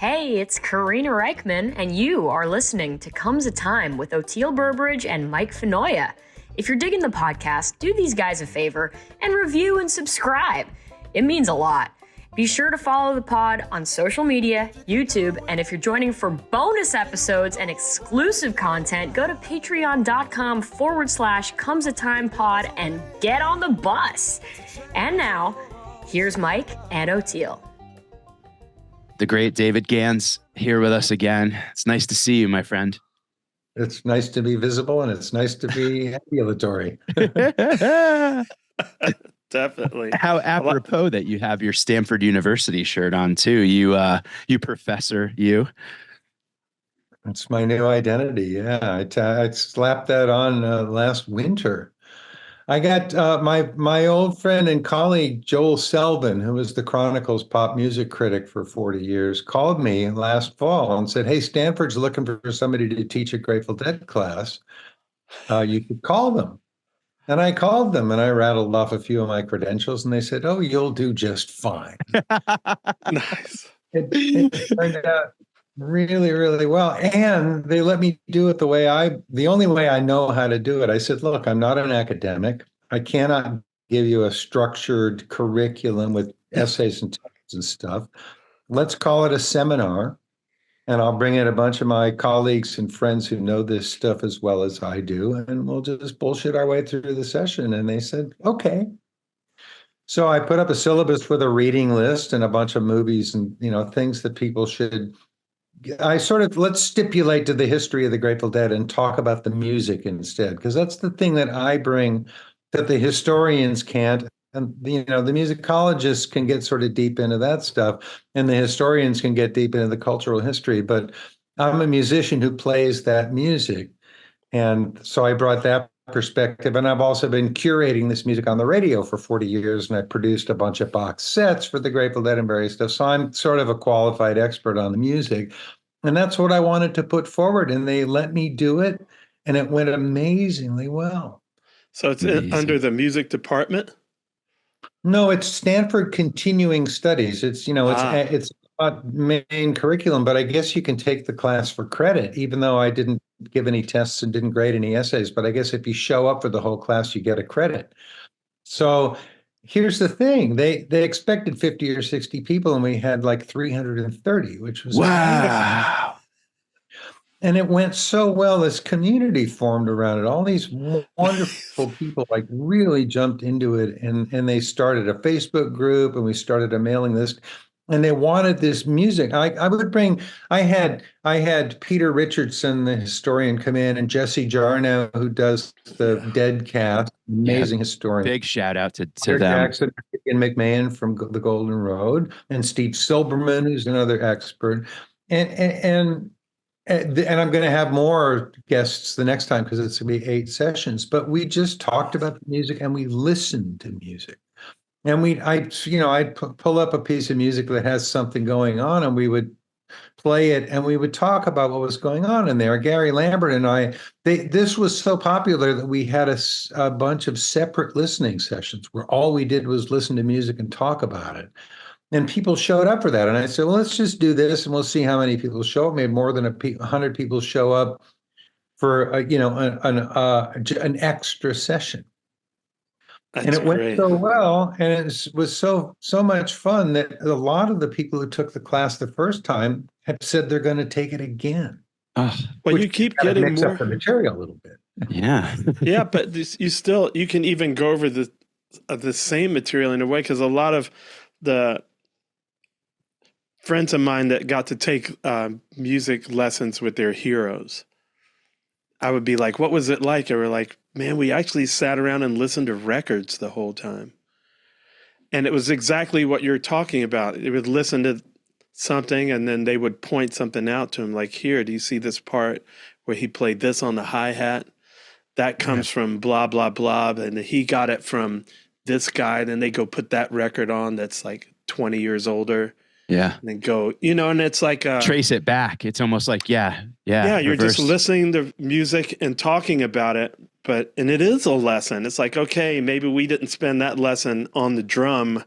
Hey, it's Karina Reichman, and you are listening to Comes a Time with Oteil Burbridge and Mike Fenoya. If you're digging the podcast, do these guys a favor and review and subscribe. It means a lot. Be sure to follow the pod on social media, YouTube, and if you're joining for bonus episodes and exclusive content, go to patreon.com/comesatimepod and get on the bus. And now, here's Mike and Oteil. The great David Gans here with us again. It's nice to see you, my friend. It's nice to be visible, and it's nice to be ambulatory. Definitely. How apropos that you have your Stanford University shirt on too. You professor, you. It's my new identity. Yeah, I slapped that on last winter. I got my old friend and colleague Joel Selvin, who was the Chronicle's pop music critic for 40 years, called me last fall and said, "Hey, Stanford's looking for somebody to teach a Grateful Dead class. You could call them." And I called them and I rattled off a few of my credentials, and they said, "Oh, you'll do just fine." Nice. It turned out really, really well. And they let me do it the only way I know how to do it. I said, "Look, I'm not an academic. I cannot give you a structured curriculum with essays and texts and stuff. Let's call it a seminar. And I'll bring in a bunch of my colleagues and friends who know this stuff as well as I do, and we'll just bullshit our way through the session." And they said, "Okay." So I put up a syllabus with a reading list and a bunch of movies and, things that people should. Let's stipulate to the history of the Grateful Dead and talk about the music instead, because that's the thing that I bring that the historians can't. And, the musicologists can get sort of deep into that stuff, and the historians can get deep into the cultural history. But I'm a musician who plays that music. And so I brought that perspective. And I've also been curating this music on the radio for 40 years. And I produced a bunch of box sets for the Grateful Dead and various stuff. So I'm sort of a qualified expert on the music. And that's what I wanted to put forward. And they let me do it. And it went amazingly well. So it's under the music department? No, it's Stanford Continuing Studies. It's not main curriculum, but I guess you can take the class for credit, even though I didn't give any tests and didn't grade any essays. But I guess if you show up for the whole class, you get a credit. So here's the thing. They expected 50 or 60 people, and we had like 330, which was wow. And it went so well. This community formed around it. All these wonderful people like really jumped into it, and they started a Facebook group, and we started a mailing list, and they wanted this music. I had Peter Richardson, the historian, come in, and Jesse Jarnow, who does the Dead Cast, amazing historian. Big shout out to Peter them. Jackson and McMahon from the Golden Road, and Steve Silberman, who's another expert, and I'm going to have more guests the next time because it's going to be 8 sessions. But we just talked about the music and we listened to music. And I'd pull up a piece of music that has something going on, and we would play it, and we would talk about what was going on in there. Gary Lambert and this was so popular that we had a bunch of separate listening sessions where all we did was listen to music and talk about it. And people showed up for that. And I said, well, let's just do this and we'll see how many people show up. We had more than 100 people show up for, an extra session. That's and it went great. so well. And it was so much fun that a lot of the people who took the class the first time have said they're going to take it again. Oh, well, you keep getting mix more up the material a little bit. Yeah. Yeah, but you can even go over the same material in a way, because a lot of the friends of mine that got to take music lessons with their heroes, I would be like, "What was it like?" They were like, "Man, we actually sat around and listened to records the whole time." And it was exactly what you're talking about. They would listen to something and then they would point something out to him, like, "Here, do you see this part where he played this on the hi-hat? That comes from blah, blah, blah. And he got it from this guy." Then they go put that record on that's like 20 years older. Yeah. And then go, and it's like trace it back. It's almost like, yeah. You're reverse. just listening to music and talking about it. And it is a lesson. It's like, okay, maybe we didn't spend that lesson on the drum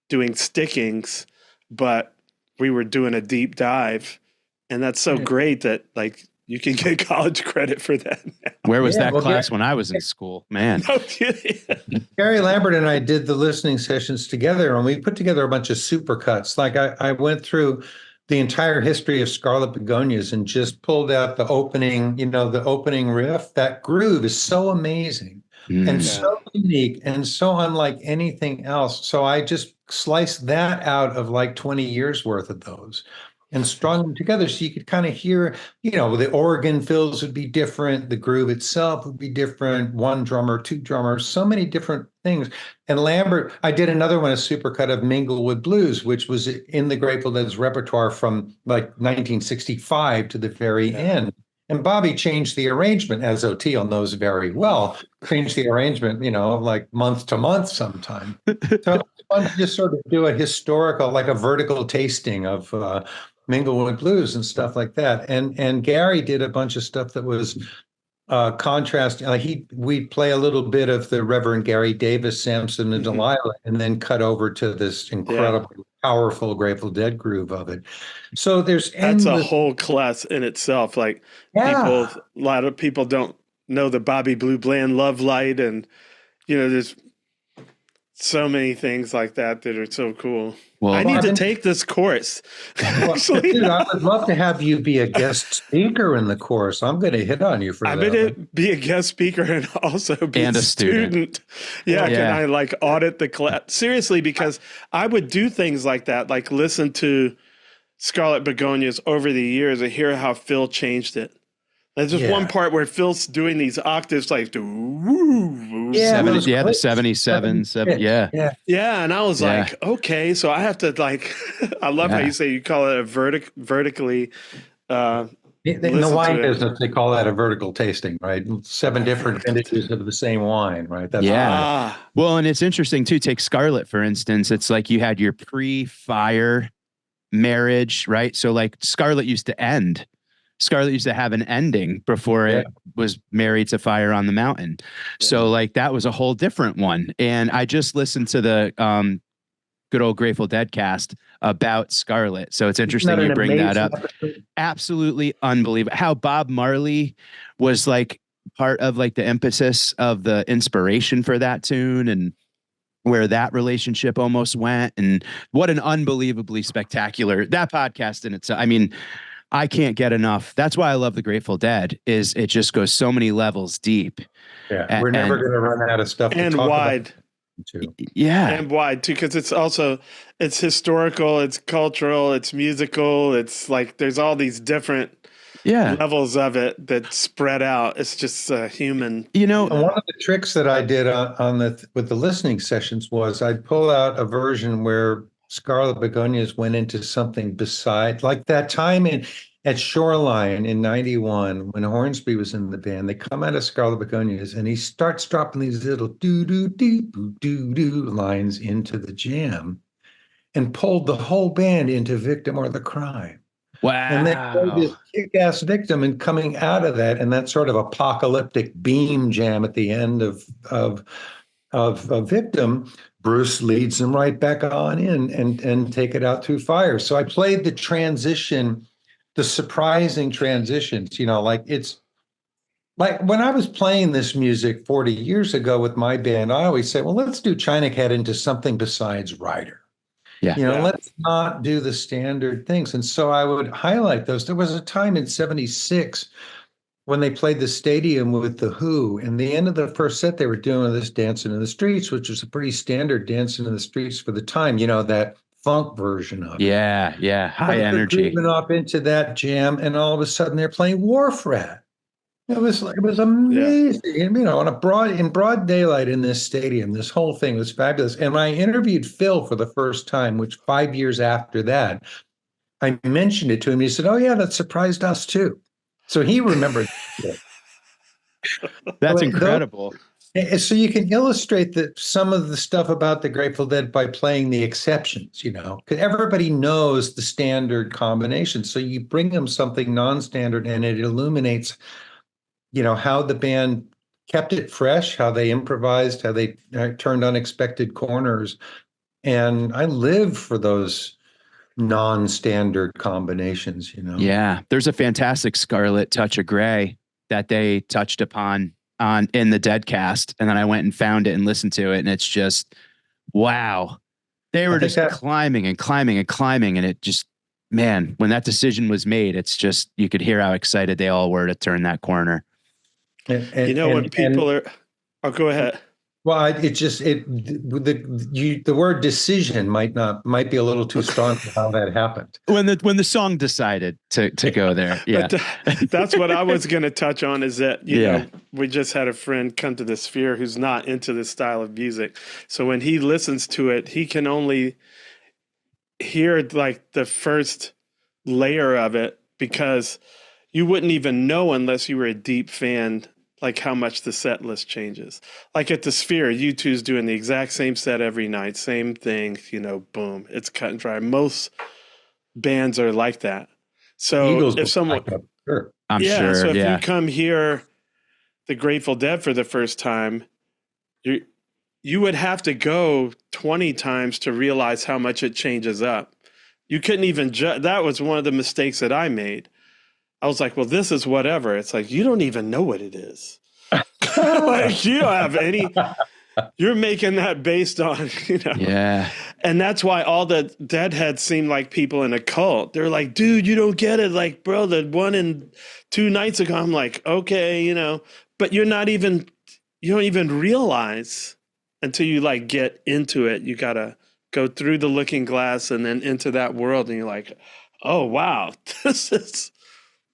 doing stickings, but we were doing a deep dive, and that's so great that like you can get college credit for that now. Where was that class when I was in school? Man. No kidding. Gary Lambert and I did the listening sessions together, and we put together a bunch of supercuts. Like I went through the entire history of Scarlet Begonias and just pulled out the opening, the opening riff. That groove is so amazing and so unique and so unlike anything else. So I just sliced that out of like 20 years worth of those and strung them together so you could kind of hear, the organ fills would be different, the groove itself would be different, one drummer, two drummers, so many different things. And Lambert, I did another one, a supercut of Minglewood Blues, which was in the Grateful Dead's repertoire from like 1965 to the very end. And Bobby changed the arrangement, as Oteil knows very well, changed the arrangement, like month to month sometime. So it's fun to just sort of do a historical, like a vertical tasting of Minglewood Blues and stuff like that. And Gary did a bunch of stuff that was contrast. We'd play a little bit of the Reverend Gary Davis, Samson and Delilah, and then cut over to this incredibly powerful Grateful Dead groove of it. So that's a whole class in itself. Like a lot of people don't know the Bobby Blue Bland Love Light, and there's so many things like that are so cool. Well, I need to take this course. Actually, dude, I would love to have you be a guest speaker in the course. I'm going to hit on you for that. I'm going to be a guest speaker and also be a student. Yeah, can I like audit the class? Seriously, because I would do things like that, like listen to Scarlet Begonias over the years and hear how Phil changed it. There's just one part where Phil's doing these octaves like the 77, and I was like, okay, so I have to like I love how you say you call it a vertically in the wine business they call that a vertical tasting, right? 7 different vintages of the same wine, right? That's well, and it's interesting too. Take Scarlet for instance. It's like you had your pre-fire marriage, right? So like Scarlet used to have an ending before it was married to Fire on the Mountain. So like that was a whole different one. And I just listened to the good old Grateful Dead cast about Scarlet. So it's interesting you bring that up. Absolutely unbelievable. How Bob Marley was like part of like the emphasis of the inspiration for that tune and where that relationship almost went. And what an unbelievably spectacular, that podcast in itself. I mean, I can't get enough. That's why I love the Grateful Dead. Is it just goes so many levels deep. Yeah, we're never going to run out of stuff. And wide. And wide too, because it's historical, it's cultural, it's musical. It's like there's all these different levels of it that spread out. It's just human. And one of the tricks that I did with the listening sessions was I'd pull out a version where Scarlet Begonias went into something beside, like that time at Shoreline in 91 when Hornsby was in the band. They come out of Scarlet Begonias and he starts dropping these little do-do-do-do-do lines into the jam and pulled the whole band into Victim or the Crime. Wow. And they played this kick-ass Victim, and coming out of that and that sort of apocalyptic beam jam at the end of Victim, Bruce leads them right back on in and take it out through Fire. So I played the transition, the surprising transitions, like it's like when I was playing this music 40 years ago with my band, I always say, well, let's do China Cat into something besides Rider. Let's not do the standard things. And so I would highlight those. There was a time in 76 when they played the stadium with The Who, and the end of the first set, they were doing this Dancing in the Streets, which was a pretty standard Dancing in the Streets for the time, that funk version of it. Yeah. High energy. Moving up into that jam, and all of a sudden they're playing Wharf Rat. It was amazing. Yeah. And, in broad daylight in this stadium, this whole thing was fabulous. And when I interviewed Phil for the first time, which 5 years after that, I mentioned it to him. He said, "Oh yeah, that surprised us too." So he remembered. That's incredible. So you can illustrate some of the stuff about the Grateful Dead by playing the exceptions, because everybody knows the standard combination. So you bring them something non-standard and it illuminates, how the band kept it fresh, how they improvised, how they turned unexpected corners. And I live for those non-standard combinations, Yeah. There's a fantastic Scarlet Touch of Gray that they touched upon in the Deadcast. And then I went and found it and listened to it. And it's just, wow. They were just climbing and climbing and climbing. And it just, man, when that decision was made, it's just, you could hear how excited they all were to turn that corner. When people are, oh, go ahead. Well, the word decision might be a little too strong for how that happened. When the song decided to go there. Yeah. But that's what I was going to touch on, is that, you know, we just had a friend come to the Sphere who's not into this style of music. So when he listens to it, he can only hear like the first layer of it, because you wouldn't even know unless you were a deep fan, like how much the set list changes. Like at the Sphere, U2's doing the exact same set every night, same thing, boom, it's cut and dry. Most bands are like that. So if someone, I'm sure. So if you come hear the Grateful Dead for the first time, you would have to go 20 times to realize how much it changes up. You couldn't even that was one of the mistakes that I made. I was like, well, this is whatever. It's like, you don't even know what it is. Like, you don't have any, you're making that based on, Yeah. And that's why all the Deadheads seem like people in a cult. They're like, dude, you don't get it. Like, bro, the 1 and 2 nights ago, I'm like, okay, but you don't even realize until you like get into it. You got to go through the looking glass and then into that world. And you're like, oh, wow, this is.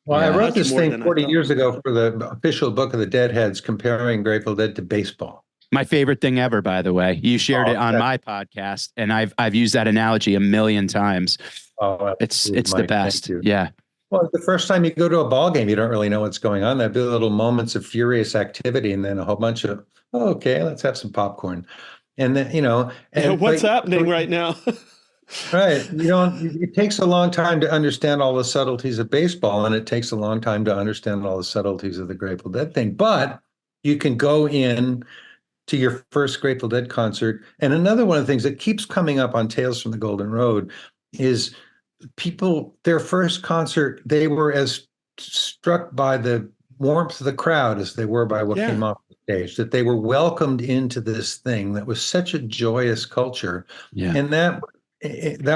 Well, I wrote this thing 40 years ago for the official book of the Deadheads, comparing Grateful Dead to baseball. My favorite thing ever, by the way. You shared it on my podcast, and I've used that analogy a million times. Oh, it's the best. Yeah. Well, the first time you go to a ball game, you don't really know what's going on. There'll be little moments of furious activity, and then a whole bunch of, okay, let's have some popcorn. And then, what's happening right now? Right. It takes a long time to understand all the subtleties of baseball, and it takes a long time to understand all the subtleties of the Grateful Dead thing. But you can go in to your first Grateful Dead concert. And another one of the things that keeps coming up on Tales from the Golden Road is people, their first concert, they were as struck by the warmth of the crowd as they were by what came off the stage, that they were welcomed into this thing that was such a joyous culture. Yeah. And that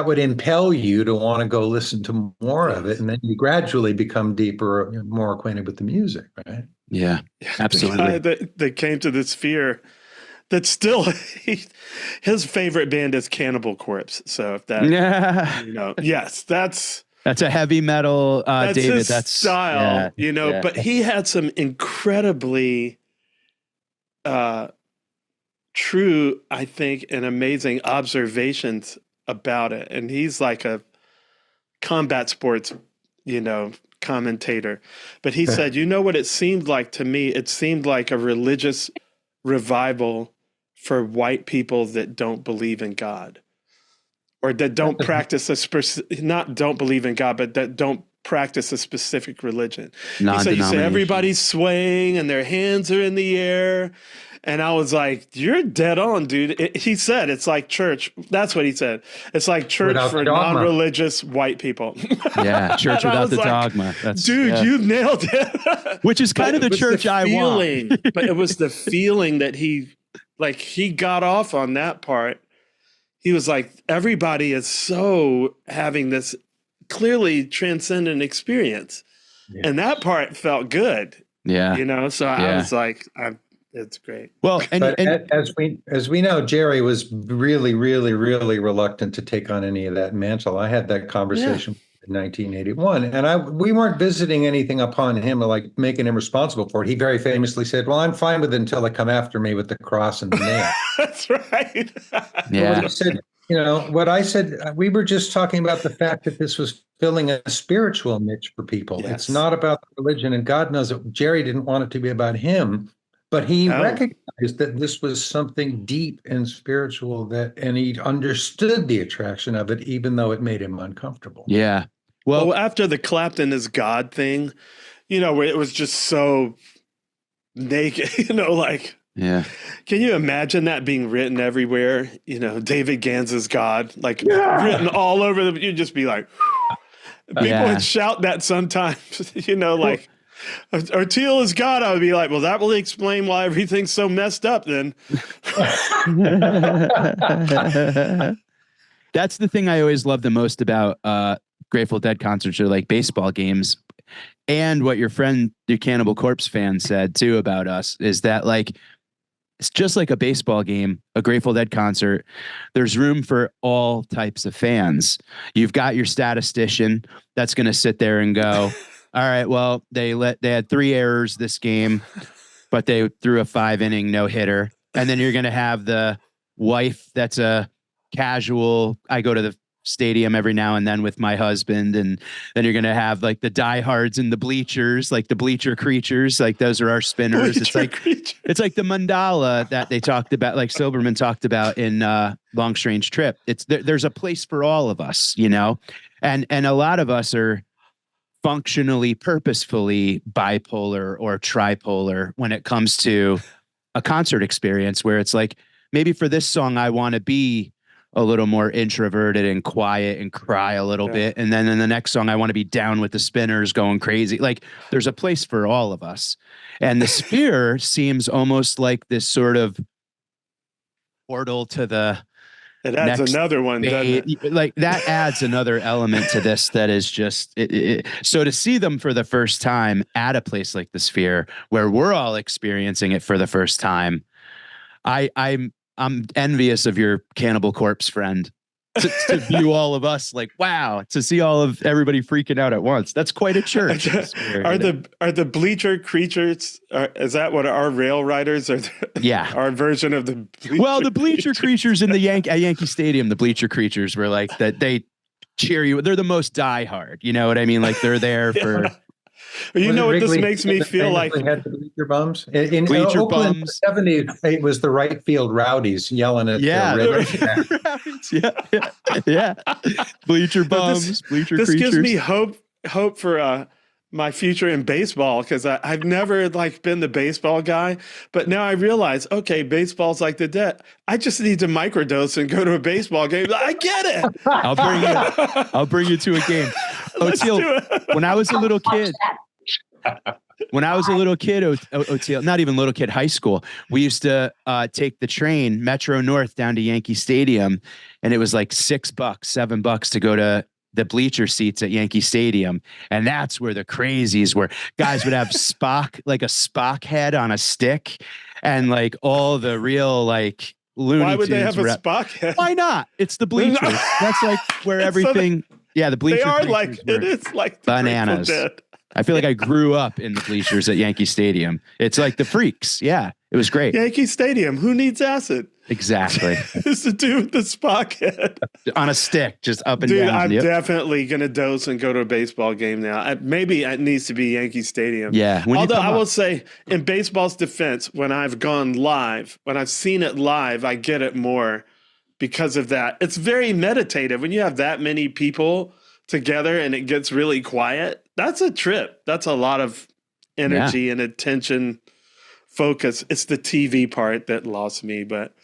would impel you to want to go listen to more of it, and then you gradually become deeper, more acquainted with the music, right? Yeah, absolutely. The guy that came to the Sphere, that's still his favorite band is Cannibal Corpse. So if that, yes, that's a heavy metal, that's David. his that's style, But he had some incredibly true, I think, and amazing observations about it. And he's like a combat sports, commentator. But he said, what it seemed like to me? It seemed like a religious revival for white people that don't believe in God, or that don't practice not don't believe in God, but that don't practice a specific religion. He said, everybody's swaying and their hands are in the air. And I was like, you're dead on, dude. He said, it's like church. That's what he said. It's like church for non-religious white people. Yeah, church without the dogma. You nailed it. Which is kind of the church I want. But it was the feeling that he got off on that part. He was like, everybody is so having this clearly transcendent experience. Yeah. And that part felt good. Yeah. So I was like, it's great. Well, and as we know, Jerry was really, really, really reluctant to take on any of that mantle. I had that conversation in 1981, and we weren't visiting anything upon him, like making him responsible for it. He very famously said, "Well, I'm fine with it until they come after me with the cross and the nail." That's right. Yeah. He said, what I said, we were just talking about the fact that this was filling a spiritual niche for people. Yes. It's not about religion, and God knows that Jerry didn't want it to be about him. But he recognized that this was something deep and spiritual, and he understood the attraction of it, even though it made him uncomfortable. Yeah. Well, after the Clapton is God thing, where it was just so naked, like Yeah. Can you imagine that being written everywhere? You know, David Gans is God, like written all over the, you'd just be like, people would shout that sometimes, you know, like Arteal is God. I would be like, well, that will explain why everything's so messed up then. That's the thing I always love the most about Grateful Dead concerts or like baseball games. And what your friend, the Cannibal Corpse fan, said too about us is that like it's just like a baseball game, a Grateful Dead concert. There's room for all types of fans. You've got your statistician that's going to sit there and go, all right, well, they had 3 errors this game, but they threw a 5-inning no-hitter. And then you're going to have the wife that's a casual, I go to the stadium every now and then with my husband, and then you're going to have like the diehards and the bleachers, like the bleacher creatures, like those are our spinners. It's like the mandala that they talked about, like Silberman talked about in Long Strange Trip. It's there's a place for all of us, you know, and a lot of us are functionally, purposefully bipolar or tripolar when it comes to a concert experience, where it's like, maybe for this song I want to be a little more introverted and quiet and cry a little bit. And then in the next song, I want to be down with the spinners going crazy. Like there's a place for all of us. And the Sphere seems almost like this sort of portal to the it adds another one, doesn't it? Like that adds another element to this that is just so to see them for the first time at a place like the Sphere where we're all experiencing it for the first time. I'm envious of your Cannibal Corpse friend to view all of us like, wow, to see all of everybody freaking out at once. That's quite a church. Are the bleacher creatures? Is that what our rail riders are? Yeah, our version of the. The bleacher creatures in the at Yankee Stadium, the bleacher creatures were like that. They cheer you. They're the most diehard. You know what I mean? Like they're there for. You know what this makes me feel like? Had the bleacher bums in bleacher Oakland bums. In the 70s. It was the right field rowdies yelling at yeah. Bleacher bums, bleacher creatures. This gives me hope for my future in baseball, because I've never like been the baseball guy, but now I realize, okay, baseball's like the debt. I just need to microdose and go to a baseball game. I get it. I'll bring you to a game. Oteal, when I was a little kid. Oteal, not even little kid, high school, we used to take the train, Metro North, down to Yankee Stadium, and it was like $6, $7 to go to the bleacher seats at Yankee Stadium. And that's where the crazies were. Guys would have Spock, like a Spock head on a stick, and like all the real like Looney Tunes. Why would they have a Spock head? Why not? It's the bleachers. That's like where everything. The bleachers. They are like, it is like the bananas. I feel like I grew up in the bleachers at Yankee Stadium. It's like the freaks. Yeah, it was great. Yankee Stadium. Who needs acid? Exactly. It's to do with the Spock head on a stick, just up and down. Dude, I'm definitely gonna dose and go to a baseball game now. Maybe it needs to be Yankee Stadium. Yeah. Although I will say, in baseball's defense, when I've gone live, when I've seen it live, I get it more because of that. It's very meditative when you have that many people together and it gets really quiet. That's a trip. That's a lot of energy and attention. Focus. It's the TV part that lost me, but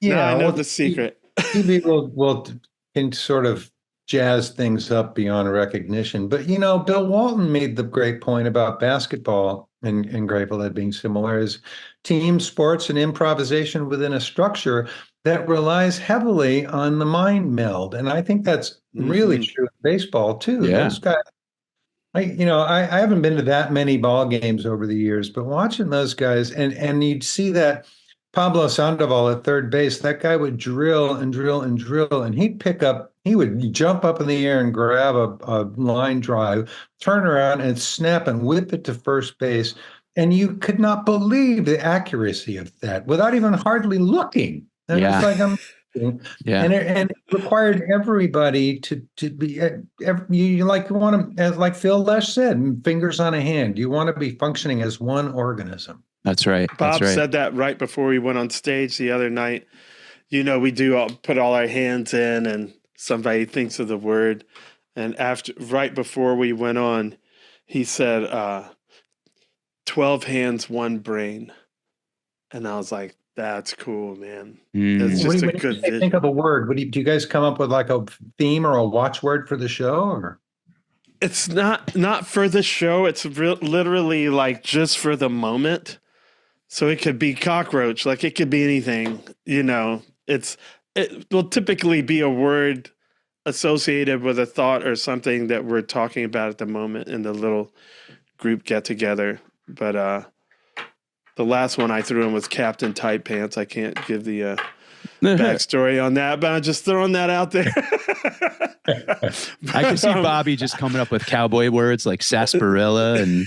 I know the secret. TV can sort of jazz things up beyond recognition. But Bill Walton made the great point about basketball and Grateful Dead being similar, is team sports and improvisation within a structure that relies heavily on the mind meld. And I think that's really true in baseball too. Yeah. Those guys, I haven't been to that many ball games over the years, but watching those guys and you'd see that Pablo Sandoval at third base, that guy would drill and drill and drill, and he would jump up in the air and grab a line drive, turn around and snap and whip it to first base. And you could not believe the accuracy of that without even hardly looking. And it's like, and it required everybody to be, you want to, as like Phil Lesh said, fingers on a hand. You want to be functioning as one organism. That's right. Bob said that right before we went on stage the other night. We put all our hands in and somebody thinks of the word. And right before we went on, he said, 12 hands, one brain. And I was like, that's cool, man. Mm. It's What just do a you, good when you think vision. of a word? Do you guys come up with like a theme or a watchword for the show? Or It's not for the show. It's literally like just for the moment. So it could be cockroach, like it could be anything, you know. It will typically be a word associated with a thought or something that we're talking about at the moment in the little group get together. But the last one I threw in was Captain Tight Pants. I can't give the backstory on that, but I'm just throwing that out there. I can see Bobby just coming up with cowboy words like sarsaparilla and.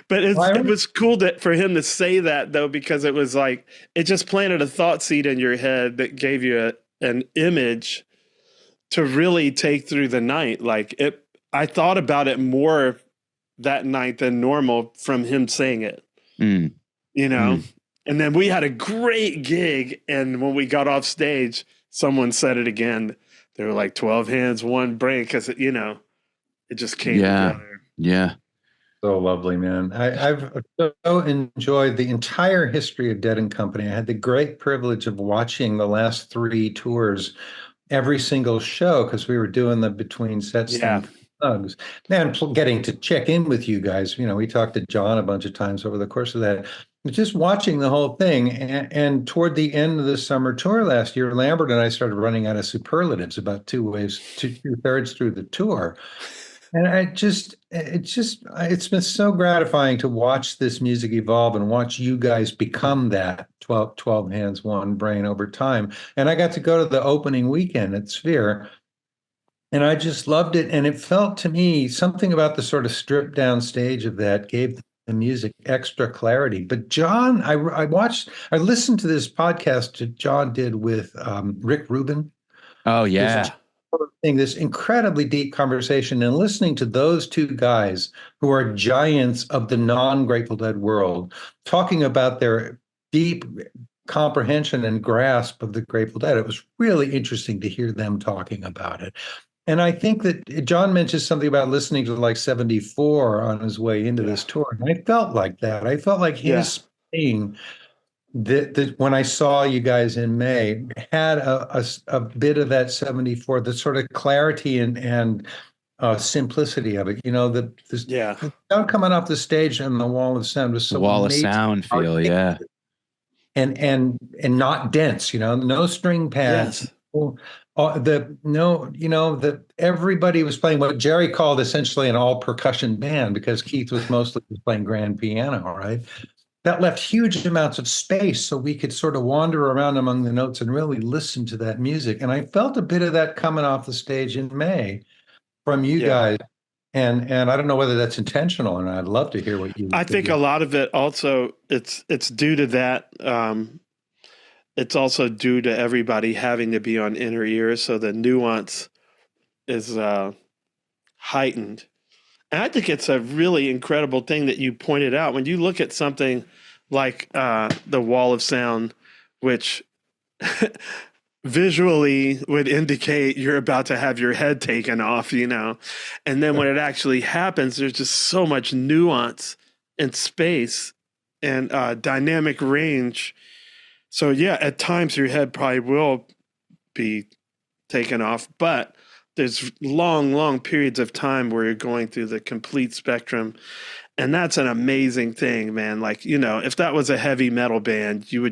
But it was cool for him to say that, though, because it was like it just planted a thought seed in your head that gave you an image to really take through the night. Like I thought about it more that night than normal from him saying it, you know? And then we had a great gig. And when we got off stage, someone said it again. They were like 12 hands, one brain, because, you know, it just came together. Yeah. so lovely, man. I've so enjoyed the entire history of Dead and Company. I had the great privilege of watching the last 3 tours, every single show, because we were doing the between sets thing. Hugs. Man, getting to check in with you guys. You know, we talked to John a bunch of times over the course of that. Just watching the whole thing. And toward the end of the summer tour last year, Lambert and I started running out of superlatives about 2/3 through the tour. And it's been so gratifying to watch this music evolve and watch you guys become that 12 hands, one brain over time. And I got to go to the opening weekend at Sphere, and I just loved it. And it felt to me something about the sort of stripped down stage of that gave the music extra clarity. But John, I listened to this podcast that John did with Rick Rubin. Oh, yeah. This incredibly deep conversation, and listening to those two guys who are giants of the non-Grateful Dead world talking about their deep comprehension and grasp of the Grateful Dead. It was really interesting to hear them talking about it. And I think that John mentioned something about listening to like 74 on his way into this tour. And I felt like that. I felt like his playing that when I saw you guys in May had a bit of that 74, the sort of clarity and simplicity of it. You know, the sound coming off the stage and the wall of sound was so wall amazing. of sound feel, yeah. And not dense, you know, no string pads. Yes. Everybody was playing what Jerry called essentially an all percussion band, because Keith was mostly playing grand piano, right? That left huge amounts of space so we could sort of wander around among the notes and really listen to that music. And I felt a bit of that coming off the stage in May from you guys. And I don't know whether that's intentional, and I'd love to hear what you I think a lot of it also it's due to that. It's also due to everybody having to be on inner ear, so the nuance is heightened. And I think it's a really incredible thing that you pointed out. When you look at something like the wall of sound, which visually would indicate you're about to have your head taken off, you know, and then when it actually happens, there's just so much nuance and space and dynamic range. So yeah, at times your head probably will be taken off, but there's long periods of time where you're going through the complete spectrum. And that's an amazing thing, man. Like, you know, if that was a heavy metal band, you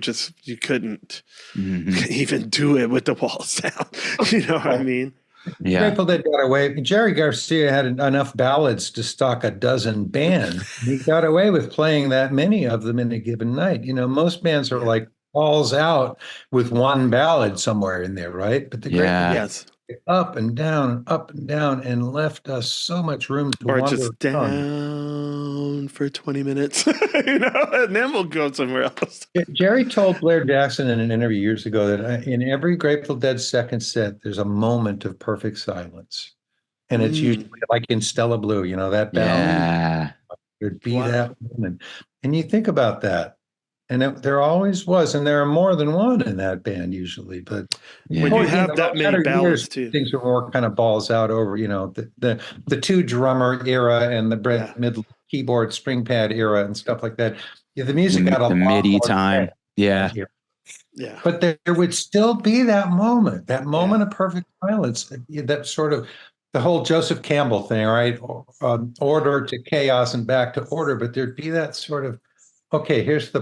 couldn't even do it with the wall sound. You know what I mean? Yeah. Grateful Dead got away. Jerry Garcia had enough ballads to stock a dozen bands. He got away with playing that many of them in a given night. You know, most bands are like balls out with one ballad somewhere in there, right? But the Grateful Dead up and down, and left us so much room to wander. Or just down for 20 minutes, you know, and then we'll go somewhere else. Jerry told Blair Jackson in an interview years ago that in every Grateful Dead second set, there's a moment of perfect silence. And it's usually like in Stella Blue, you know, that ballad. There'd be that moment. And you think about that. And there always was, and there are more than one in that band usually. But when you have that many ballads too, things are more kind of balls out over, you know, the two drummer era and the middle keyboard string pad era and stuff like that. the music got a the lot MIDI more time. depth. Yeah. Yeah. But there would still be that moment of perfect silence, that sort of the whole Joseph Campbell thing, right? Order to chaos and back to order. But there'd be that sort of, okay, here's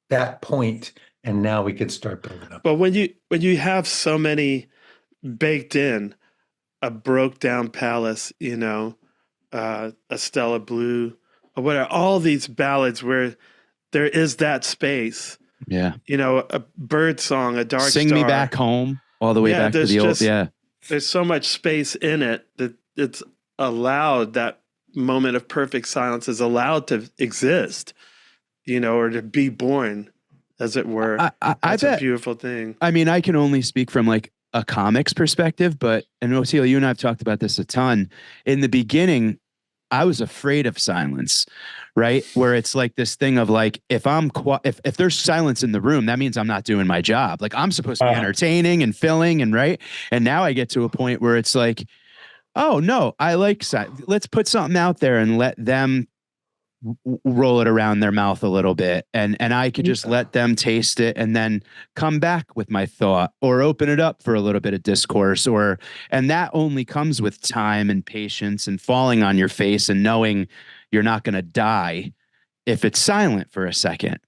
that point, and now we can start building up. But when you have so many baked in, a broke down palace, a Stella Blue, or whatever, all these ballads where there is that space. Yeah. A bird song, a dark Sing star. Me Back Home, all the way back to the old. Yeah. There's so much space in it that it's allowed, that moment of perfect silence is allowed to exist, or to be born, as it were. That's a beautiful thing. I mean, I can only speak from like a comics perspective, and Oteil, you and I have talked about this a ton. In the beginning, I was afraid of silence, right? Where it's like this thing of like, if there's silence in the room, that means I'm not doing my job. Like I'm supposed to be entertaining and filling and right. And now I get to a point where it's like, oh no, I like silence. Let's put something out there and let them roll it around their mouth a little bit, and I could just let them taste it and then come back with my thought or open it up for a little bit of discourse, and that only comes with time and patience and falling on your face and knowing you're not going to die if it's silent for a second.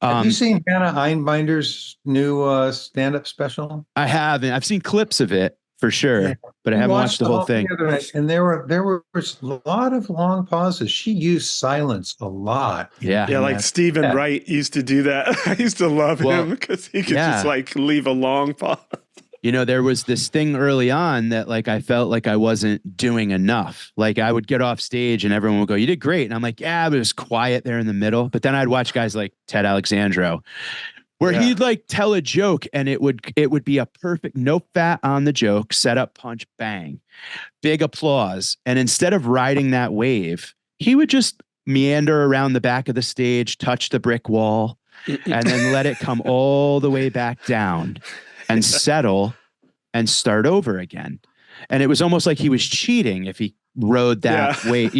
Have you seen Hannah Einbinder's new stand-up special? I haven't. I've seen clips of it for sure, but I haven't watched the whole thing. And there was a lot of long pauses. She used silence a lot. Yeah. Yeah, like Stephen Wright used to do that. I used to love him because he could just like leave a long pause. There was this thing early on that like I felt like I wasn't doing enough. Like I would get off stage and everyone would go, "You did great." And I'm like, "Yeah, but it was quiet there in the middle." But then I'd watch guys like Ted Alexandro, where he'd like tell a joke and it would be a perfect, no fat on the joke, set up, punch, bang, big applause. And instead of riding that wave, he would just meander around the back of the stage, touch the brick wall, and then let it come all the way back down and settle and start over again. And it was almost like he was cheating if he rode that wave,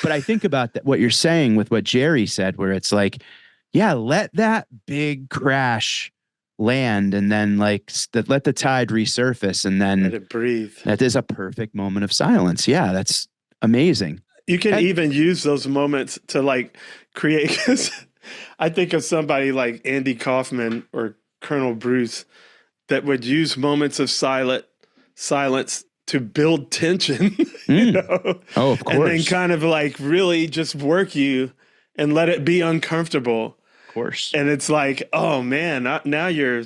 But I think about what you're saying with what Jerry said, where it's like, yeah, let that big crash land and then like let the tide resurface and then let it breathe. That is a perfect moment of silence. Yeah, that's amazing. You can even use those moments to like create, because I think of somebody like Andy Kaufman or Colonel Bruce that would use moments of silence to build tension, Oh, of course. and then kind of like really just work you and let it be uncomfortable. Course. And it's like, oh man, now you're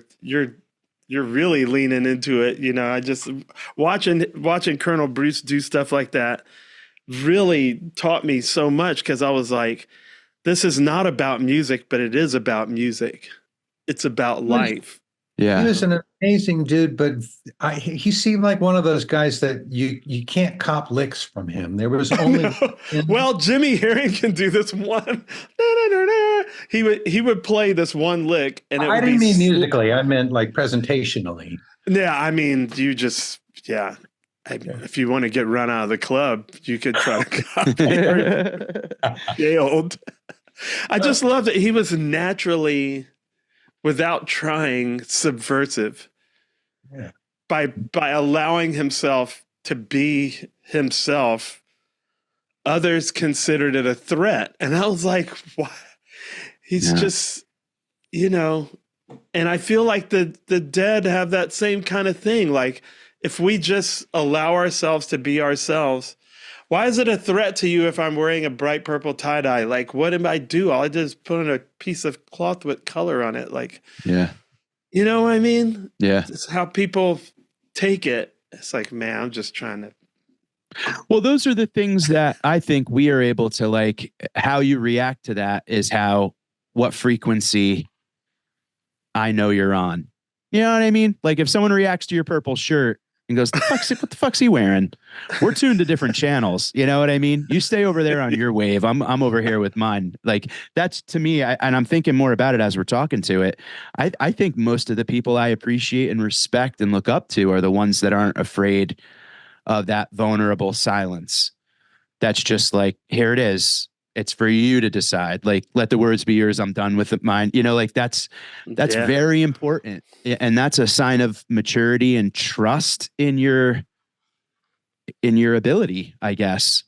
really leaning into it. I just watching Colonel Bruce do stuff like that really taught me so much, because I was like, this is not about music, but it is about music. It's about life. Yeah. He was an amazing dude, but he seemed like one of those guys that you can't cop licks from him. There was only well, Jimmy Herring can do this one. He would play this one lick, and I didn't mean musically. I meant like presentationally. Yeah, I mean, you just if you want to get run out of the club, you could try to copy jailed. I just love that he was naturally, without trying, subversive by allowing himself to be himself. Others considered it a threat, and I was like, "What?" He's just, And I feel like the dead have that same kind of thing. Like, if we just allow ourselves to be ourselves. Why is it a threat to you if I'm wearing a bright purple tie-dye? Like, what am I do? All I did is put in a piece of cloth with color on it. Like, you know what I mean? Yeah. It's how people take it. It's like, man, I'm just trying to. Well, those are the things that I think we are able to, like, how you react to that is what frequency I know you're on. You know what I mean? Like if someone reacts to your purple shirt and goes, what the fuck's he wearing? We're tuned to different channels. You know what I mean? You stay over there on your wave. I'm over here with mine. Like that's to me, and I'm thinking more about it as we're talking to it. I think most of the people I appreciate and respect and look up to are the ones that aren't afraid of that vulnerable silence. That's just like, here it is. It's for you to decide. Like, let the words be yours. I'm done with mine. You know, like that's very important. And that's a sign of maturity and trust in your ability, I guess.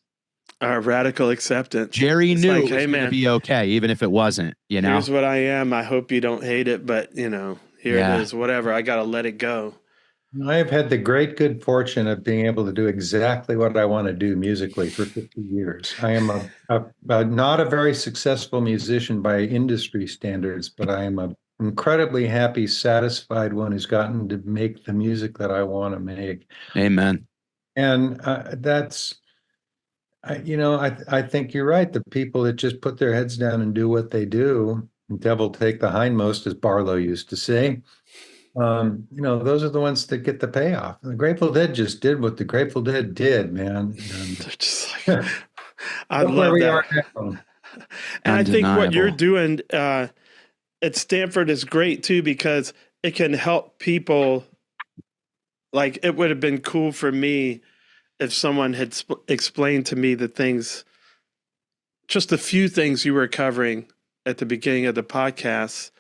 Radical acceptance. Jerry it's knew like, it was going to be okay, even if it wasn't, you know. Here's what I am. I hope you don't hate it, but you know, here it is, whatever. I got to let it go. I have had the great good fortune of being able to do exactly what I want to do musically for 50 years. I am not a very successful musician by industry standards, but I am an incredibly happy, satisfied one who's gotten to make the music that I want to make. Amen. And I think you're right. The people that just put their heads down and do what they do, devil take the hindmost, as Barlow used to say. Those are the ones that get the payoff. The Grateful Dead just did what the Grateful Dead did, man. They're just like, I love where we that. are now. And I think what you're doing at Stanford is great too, because it can help people. Like, it would have been cool for me if someone had explained to me the things, just a few things you were covering at the beginning of the podcast,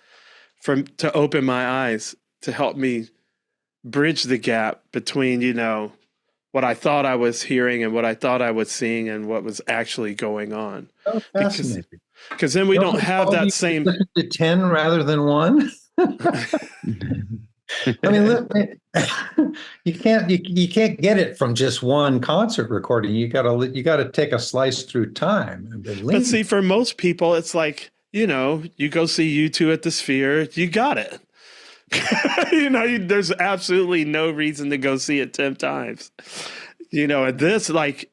to open my eyes, to help me bridge the gap between, you know, what I thought I was hearing and what I thought I was seeing and what was actually going on. Oh, fascinating. Because then we don't have that same. Listen to 10 rather than one. I mean, listen, you can't get it from just one concert recording. You gotta take a slice through time. But see, for most people, it's like, you know, you go see U2 at the Sphere, you got it. You know, there's absolutely no reason to go see it 10 times. You know, and this, like,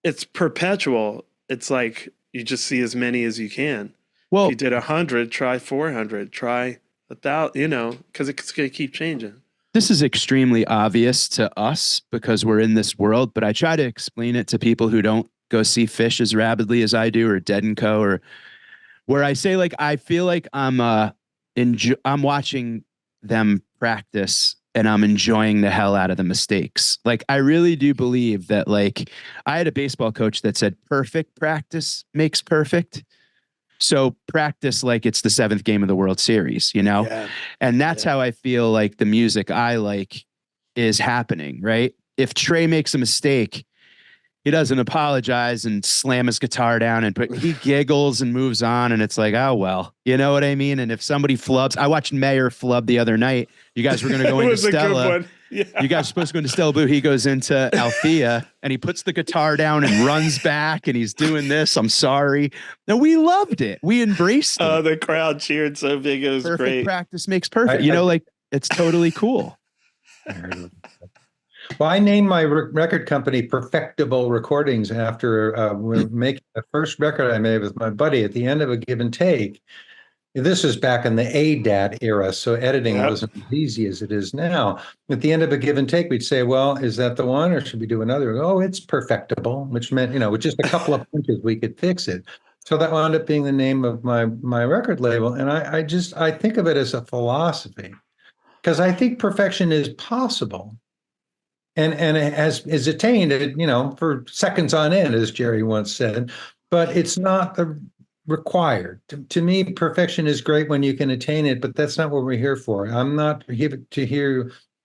it's perpetual. It's like you just see as many as you can. Well, if you did 100, try 400, try 1,000, you know, because it's going to keep changing. This is extremely obvious to us because we're in this world, but I try to explain it to people who don't go see Fish as rabidly as I do, or Dead & Co., or where I say, like, I feel like I'm watching them practice and I'm enjoying the hell out of the mistakes. Like, I really do believe that, like, I had a baseball coach that said perfect practice makes perfect. So practice like it's the 7th game of the World Series, you know? Yeah. And that's how I feel like the music I like is happening, right? If Trey makes a mistake, he doesn't apologize and slam his guitar down, he giggles and moves on. And it's like, oh, well, you know what I mean? And if somebody flubs, I watched Mayer flub the other night. You guys were going to go into Stella. Yeah. You guys are supposed to go into Stella Boo. He goes into Althea and he puts the guitar down and runs back and he's doing this. I'm sorry. No, we loved it. We embraced it. Oh, the crowd cheered so big. It was perfect great. Practice makes perfect. It's totally cool. Well, I named my record company Perfectible Recordings after making the first record I made with my buddy. At the end of a give and take. This is back in the ADAT era, so editing wasn't as easy as it is now. At the end of a give and take, we'd say, well, is that the one, or should we do another? Oh, it's perfectible, which meant, you know, with just a couple of punches, we could fix it. So that wound up being the name of my record label. And I think of it as a philosophy, because I think perfection is possible. And it is attained, you know, for seconds on end, as Jerry once said, but it's not the required. To me, perfection is great when you can attain it, but that's not what we're here for. I'm not here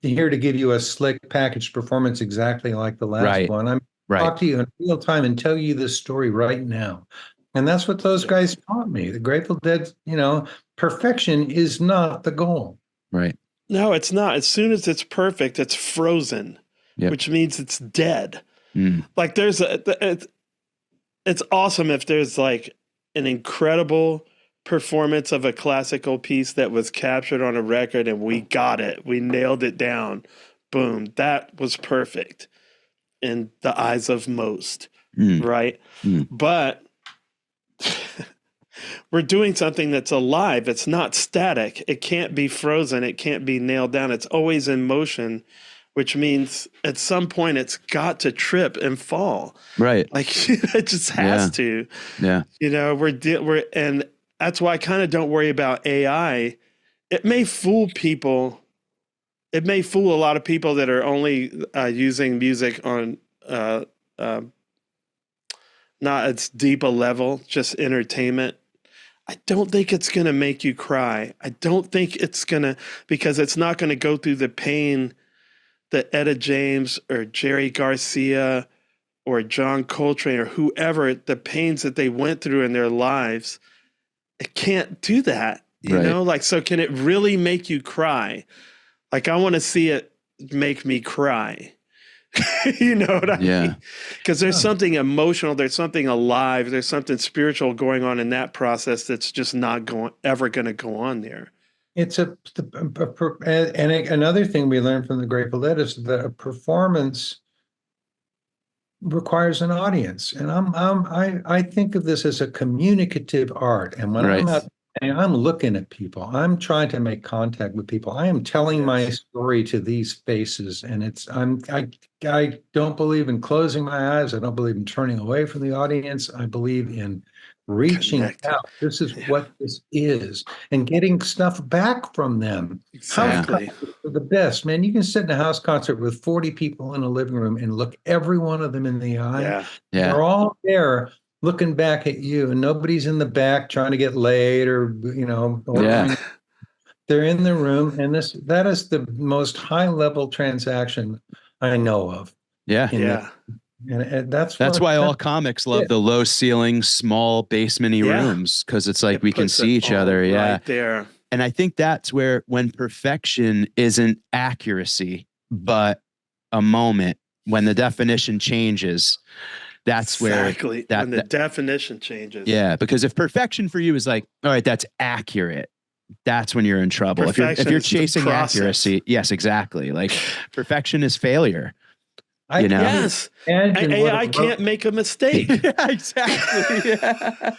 to give you a slick packaged performance exactly like the last one. I'm talk to you in real time and tell you this story right now. And that's what those guys taught me. The Grateful Dead, you know, perfection is not the goal. Right. No, it's not. As soon as it's perfect, it's frozen, which means it's dead. Like it's awesome if there's like an incredible performance of a classical piece that was captured on a record and we got it. We nailed it down. Boom. That was perfect in the eyes of most, right? But we're doing something that's alive. It's not static. It can't be frozen. It can't be nailed down. It's always in motion, which means at some point it's got to trip and fall. Right. Like it just has to. Yeah. You know, we're and that's why I kind of don't worry about AI. It may fool people. It may fool a lot of people that are only using music on not as deep a level, just entertainment, I don't think it's going to make you cry. I don't think it's going to, because it's not going to go through the pain that Etta James or Jerry Garcia or John Coltrane or whoever, the pains that they went through in their lives. It can't do that, you know? Like, so can it really make you cry? Like, I want to see it make me cry. You know what I mean? Because there's something emotional, there's something alive, there's something spiritual going on in that process that's just not ever going to go on there. It's another thing we learned from the Grateful Dead is that a performance requires an audience, and I think of this as a communicative art. And when I'm out, I'm looking at people, I'm trying to make contact with people. I am telling my story to these faces, and I don't believe in closing my eyes. I don't believe in turning away from the audience. I believe in reaching out. This is what this is, and getting stuff back from them. Exactly. House concerts are the best, man. You can sit in a house concert with 40 people in a living room and look every one of them in the eye. Yeah. They're all there looking back at you, and nobody's in the back trying to get laid or, they're in the room. And that is the most high level transaction I know of. Yeah. And that's why all comics love the low ceiling, small basement-y rooms, because it's like we can see each other. Right there. And I think that's where, when perfection isn't accuracy, but a moment, when the definition changes, that's where when the definition changes. Yeah, because if perfection for you is like, all right, that's accurate, that's when you're in trouble. If you're chasing accuracy, yes, exactly. Like, perfection is failure. Yes. AI can't make a mistake. Yeah, exactly. Yeah.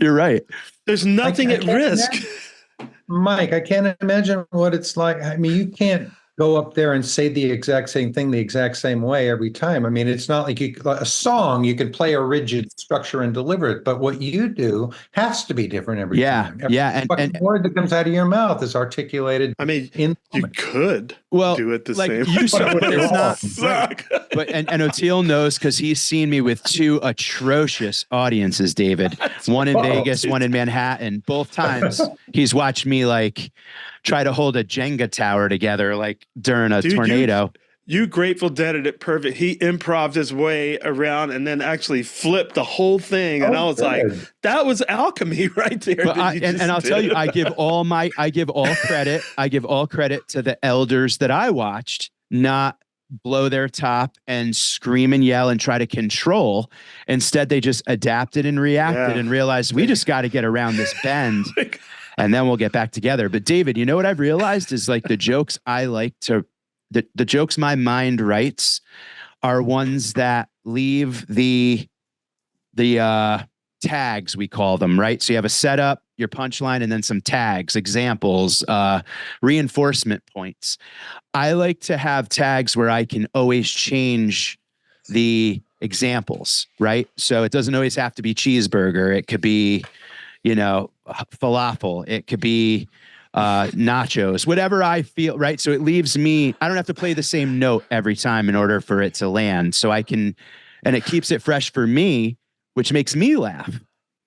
You're right. There's nothing at risk. Mike, I can't imagine what it's like. I mean, you can't go up there and say the exact same thing the exact same way every time. I mean, it's not like a song, you can play a rigid structure and deliver it, but what you do has to be different every time. And word that comes out of your mouth is articulated. I mean, you could do it the same. You said, but it's not. But and Oteil knows, because he's seen me with two atrocious audiences, David. One in Vegas, one in Manhattan. Both times he's watched me like try to hold a Jenga tower together, like during a tornado. You Grateful Dead it perfect. He improved his way around and then actually flipped the whole thing. And I was like, that was alchemy right there. But I'll tell you, I give all credit to the elders that I watched not blow their top and scream and yell and try to control. Instead, they just adapted and reacted and realized, we just got to get around this bend. And then we'll get back together. But David, you know what I've realized is, like, the jokes I like to, the jokes my mind writes are ones that leave the tags, we call them, right? So you have a setup, your punchline, and then some tags, examples, reinforcement points. I like to have tags where I can always change the examples, right? So it doesn't always have to be cheeseburger. It could be, falafel. It could be nachos, whatever I feel, right? So it leaves me, I don't have to play the same note every time in order for it to land. So I can, and it keeps it fresh for me, which makes me laugh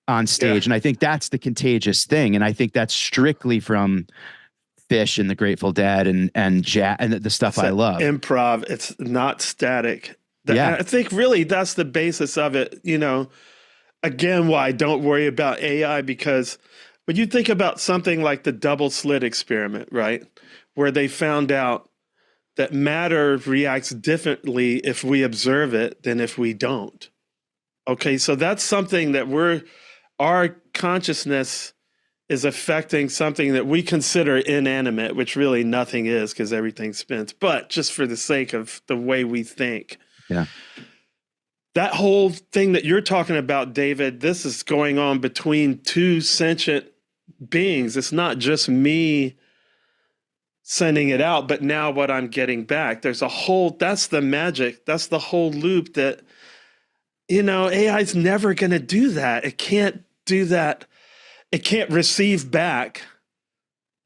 on stage. And I think that's the contagious thing. And I think that's strictly from Fish and the Grateful Dead and jazz and the stuff I love. Improv, it's not static. I think really that's the basis of it, Again, why I don't worry about AI, because when you think about something like the double slit experiment, right, where they found out that matter reacts differently if we observe it than if we don't. Okay, so that's something that our consciousness is affecting something that we consider inanimate, which really nothing is, because everything spins, but just for the sake of the way we think. Yeah. That whole thing that you're talking about, David, this is going on between two sentient beings. It's not just me sending it out, but now what I'm getting back. There's that's the magic. That's the whole loop that, AI is never going to do that. It can't do that. It can't receive back.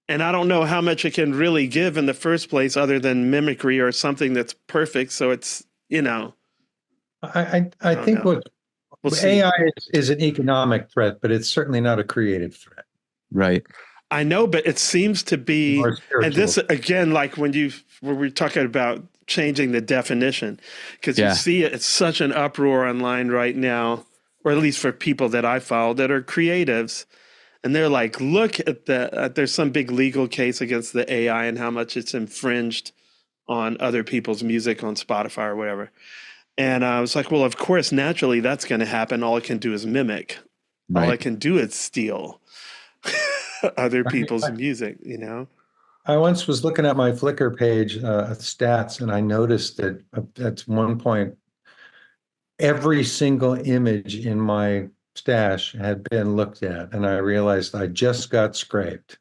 And I don't know how much it can really give in the first place, other than mimicry or something that's perfect. So it's, I think We'll see. AI is an economic threat, but it's certainly not a creative threat. Right. I know, but it seems to be, Or and this spiritual. again, like when we're talking about changing the definition, because you see it's such an uproar online right now, or at least for people that I follow that are creatives, and they're like, look at there's some big legal case against the AI and how much it's infringed on other people's music on Spotify or whatever. And I was like, well, of course, naturally that's going to happen. All it can do is mimic. Right. All it can do is steal other people's music, you know? I once was looking at my Flickr page stats, and I noticed that at one point, every single image in my stash had been looked at, and I realized I just got scraped.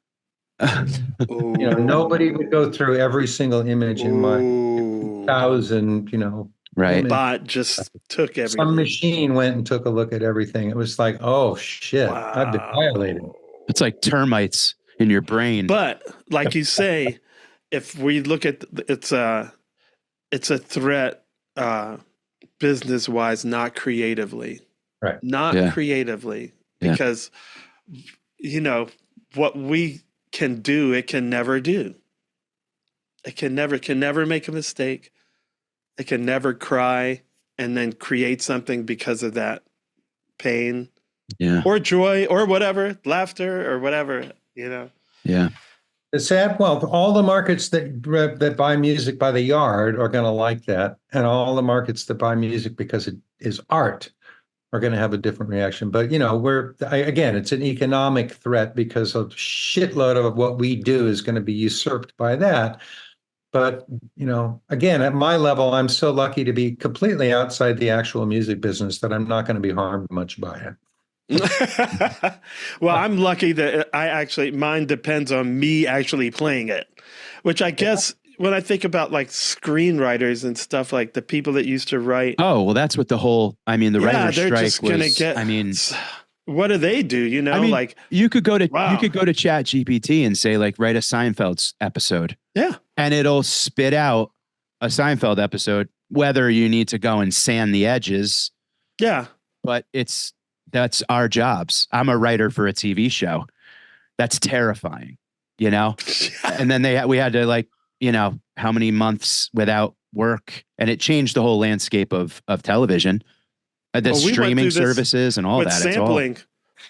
Nobody would go through every single image in my 1,000, Right. image. Bot just took everything. Some machine went and took a look at everything. It was like, oh shit, I've been violated. It's like termites in your brain. But like you say, if we look at it's a threat business wise, not creatively. Right. Not creatively. Because what we can do, it can never do. It can never make a mistake. It can never cry and then create something because of that pain. Yeah. Or joy or whatever, laughter or whatever, Yeah. It's sad. Well, all the markets that buy music by the yard are going to like that, and all the markets that buy music because it is art are going to have a different reaction. But again, it's an economic threat because a shitload of what we do is going to be usurped by that. But again, at my level, I'm so lucky to be completely outside the actual music business that I'm not going to be harmed much by it. Well, I'm lucky that mine depends on me actually playing it, which I guess when I think about like screenwriters and stuff, like the people that used to write. Oh, well, that's what the writer's they're strike just gonna was. What do they do? Like you could go to Chat GPT and say like, write a Seinfeld episode. Yeah. And it'll spit out a Seinfeld episode, whether you need to go and sand the edges. Yeah. But that's our jobs. I'm a writer for a TV show. That's terrifying, And then we had to how many months without work, and it changed the whole landscape of television, the streaming services and all with that. Sampling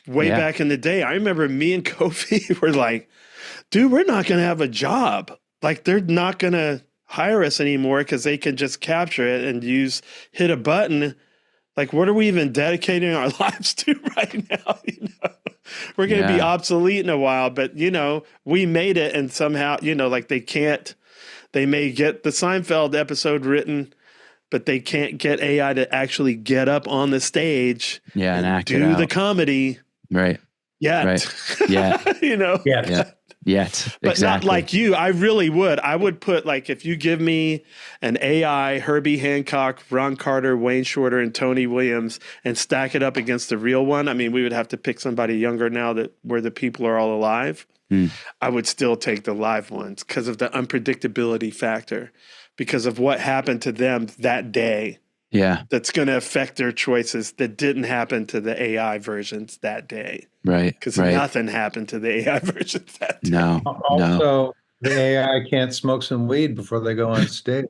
way back in the day. I remember me and Kofi were like, dude, we're not going to have a job. Like they're not going to hire us anymore because they can just capture it and hit a button. Like, what are we even dedicating our lives to right now? We're going to be obsolete in a while, but we made it, and somehow, like they may get the Seinfeld episode written, but they can't get AI to actually get up on the stage and act do the comedy. Right. Yet. Right. Yeah. Yet. But exactly. Not like you. I really would. I would put, like, if you give me an AI, Herbie Hancock, Ron Carter, Wayne Shorter, and Tony Williams, and stack it up against the real one, I mean, we would have to pick somebody younger now where the people are all alive. I would still take the live ones because of the unpredictability factor, because of what happened to them that day. Yeah. That's going to affect their choices that didn't happen to the AI versions that day. Right. Because nothing happened to the AI versions that day. No. Also, the AI can't smoke some weed before they go on stage.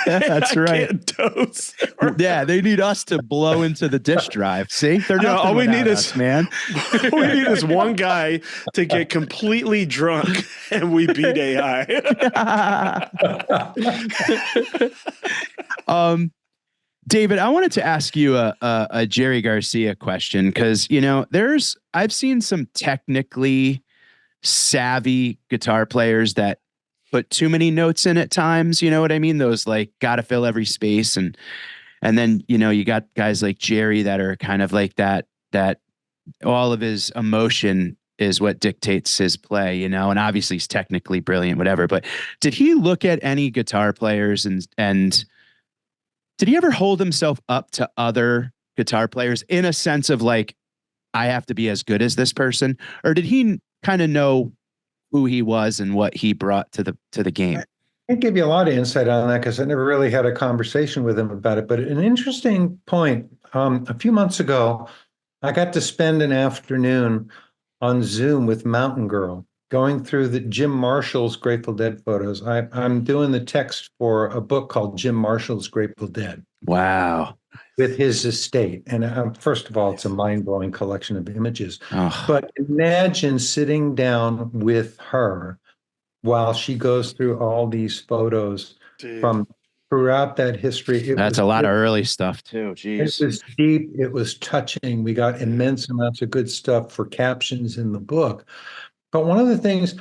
That's right. Dose. Yeah, they need us to blow into the disk drive. See? They're nothing all we need us, is man. All we need is one guy to get completely drunk and we beat AI. David, I wanted to ask you a Jerry Garcia question because, I've seen some technically savvy guitar players that put too many notes in at times. You know what I mean? Those like got to fill every space. And then, you got guys like Jerry that are kind of like that all of his emotion is what dictates his play, and obviously he's technically brilliant, whatever. But did he look at any guitar players and did he ever hold himself up to other guitar players in a sense of like, I have to be as good as this person? Or did he kind of know who he was and what he brought to the game? can't give you a lot of insight on that because I never really had a conversation with him about it. But an interesting point, a few months ago, I got to spend an afternoon on Zoom with Mountain Girl, going through the Jim Marshall's Grateful Dead photos. I'm doing the text for a book called Jim Marshall's Grateful Dead Wow. with his estate. And first of all, it's a mind-blowing collection of images. Oh, But imagine sitting down with her while she goes through all these photos Dude. from throughout that history. that's a lot of early stuff too. It Jeez. was deep. It was touching. We got immense amounts of good stuff for captions in the book. But one of the things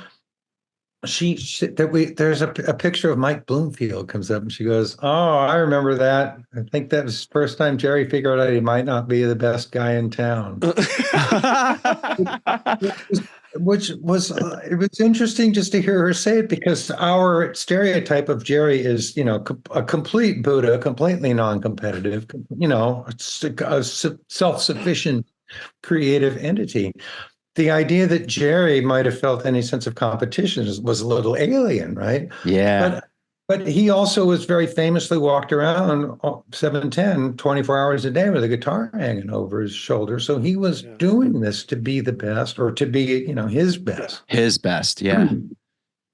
there's a picture of Mike Bloomfield comes up and she goes, "Oh, I remember that. I think that was the first time Jerry figured out he might not be the best guy in town." Which was it was interesting just to hear her say it because our stereotype of Jerry is, a complete Buddha, completely non-competitive, a self-sufficient creative entity. The idea that Jerry might have felt any sense of competition was a little alien, right? Yeah. But he also was very famously walked around 710, 24 hours a day with a guitar hanging over his shoulder. So he was doing this to be the best or to be, his best. His best. Yeah.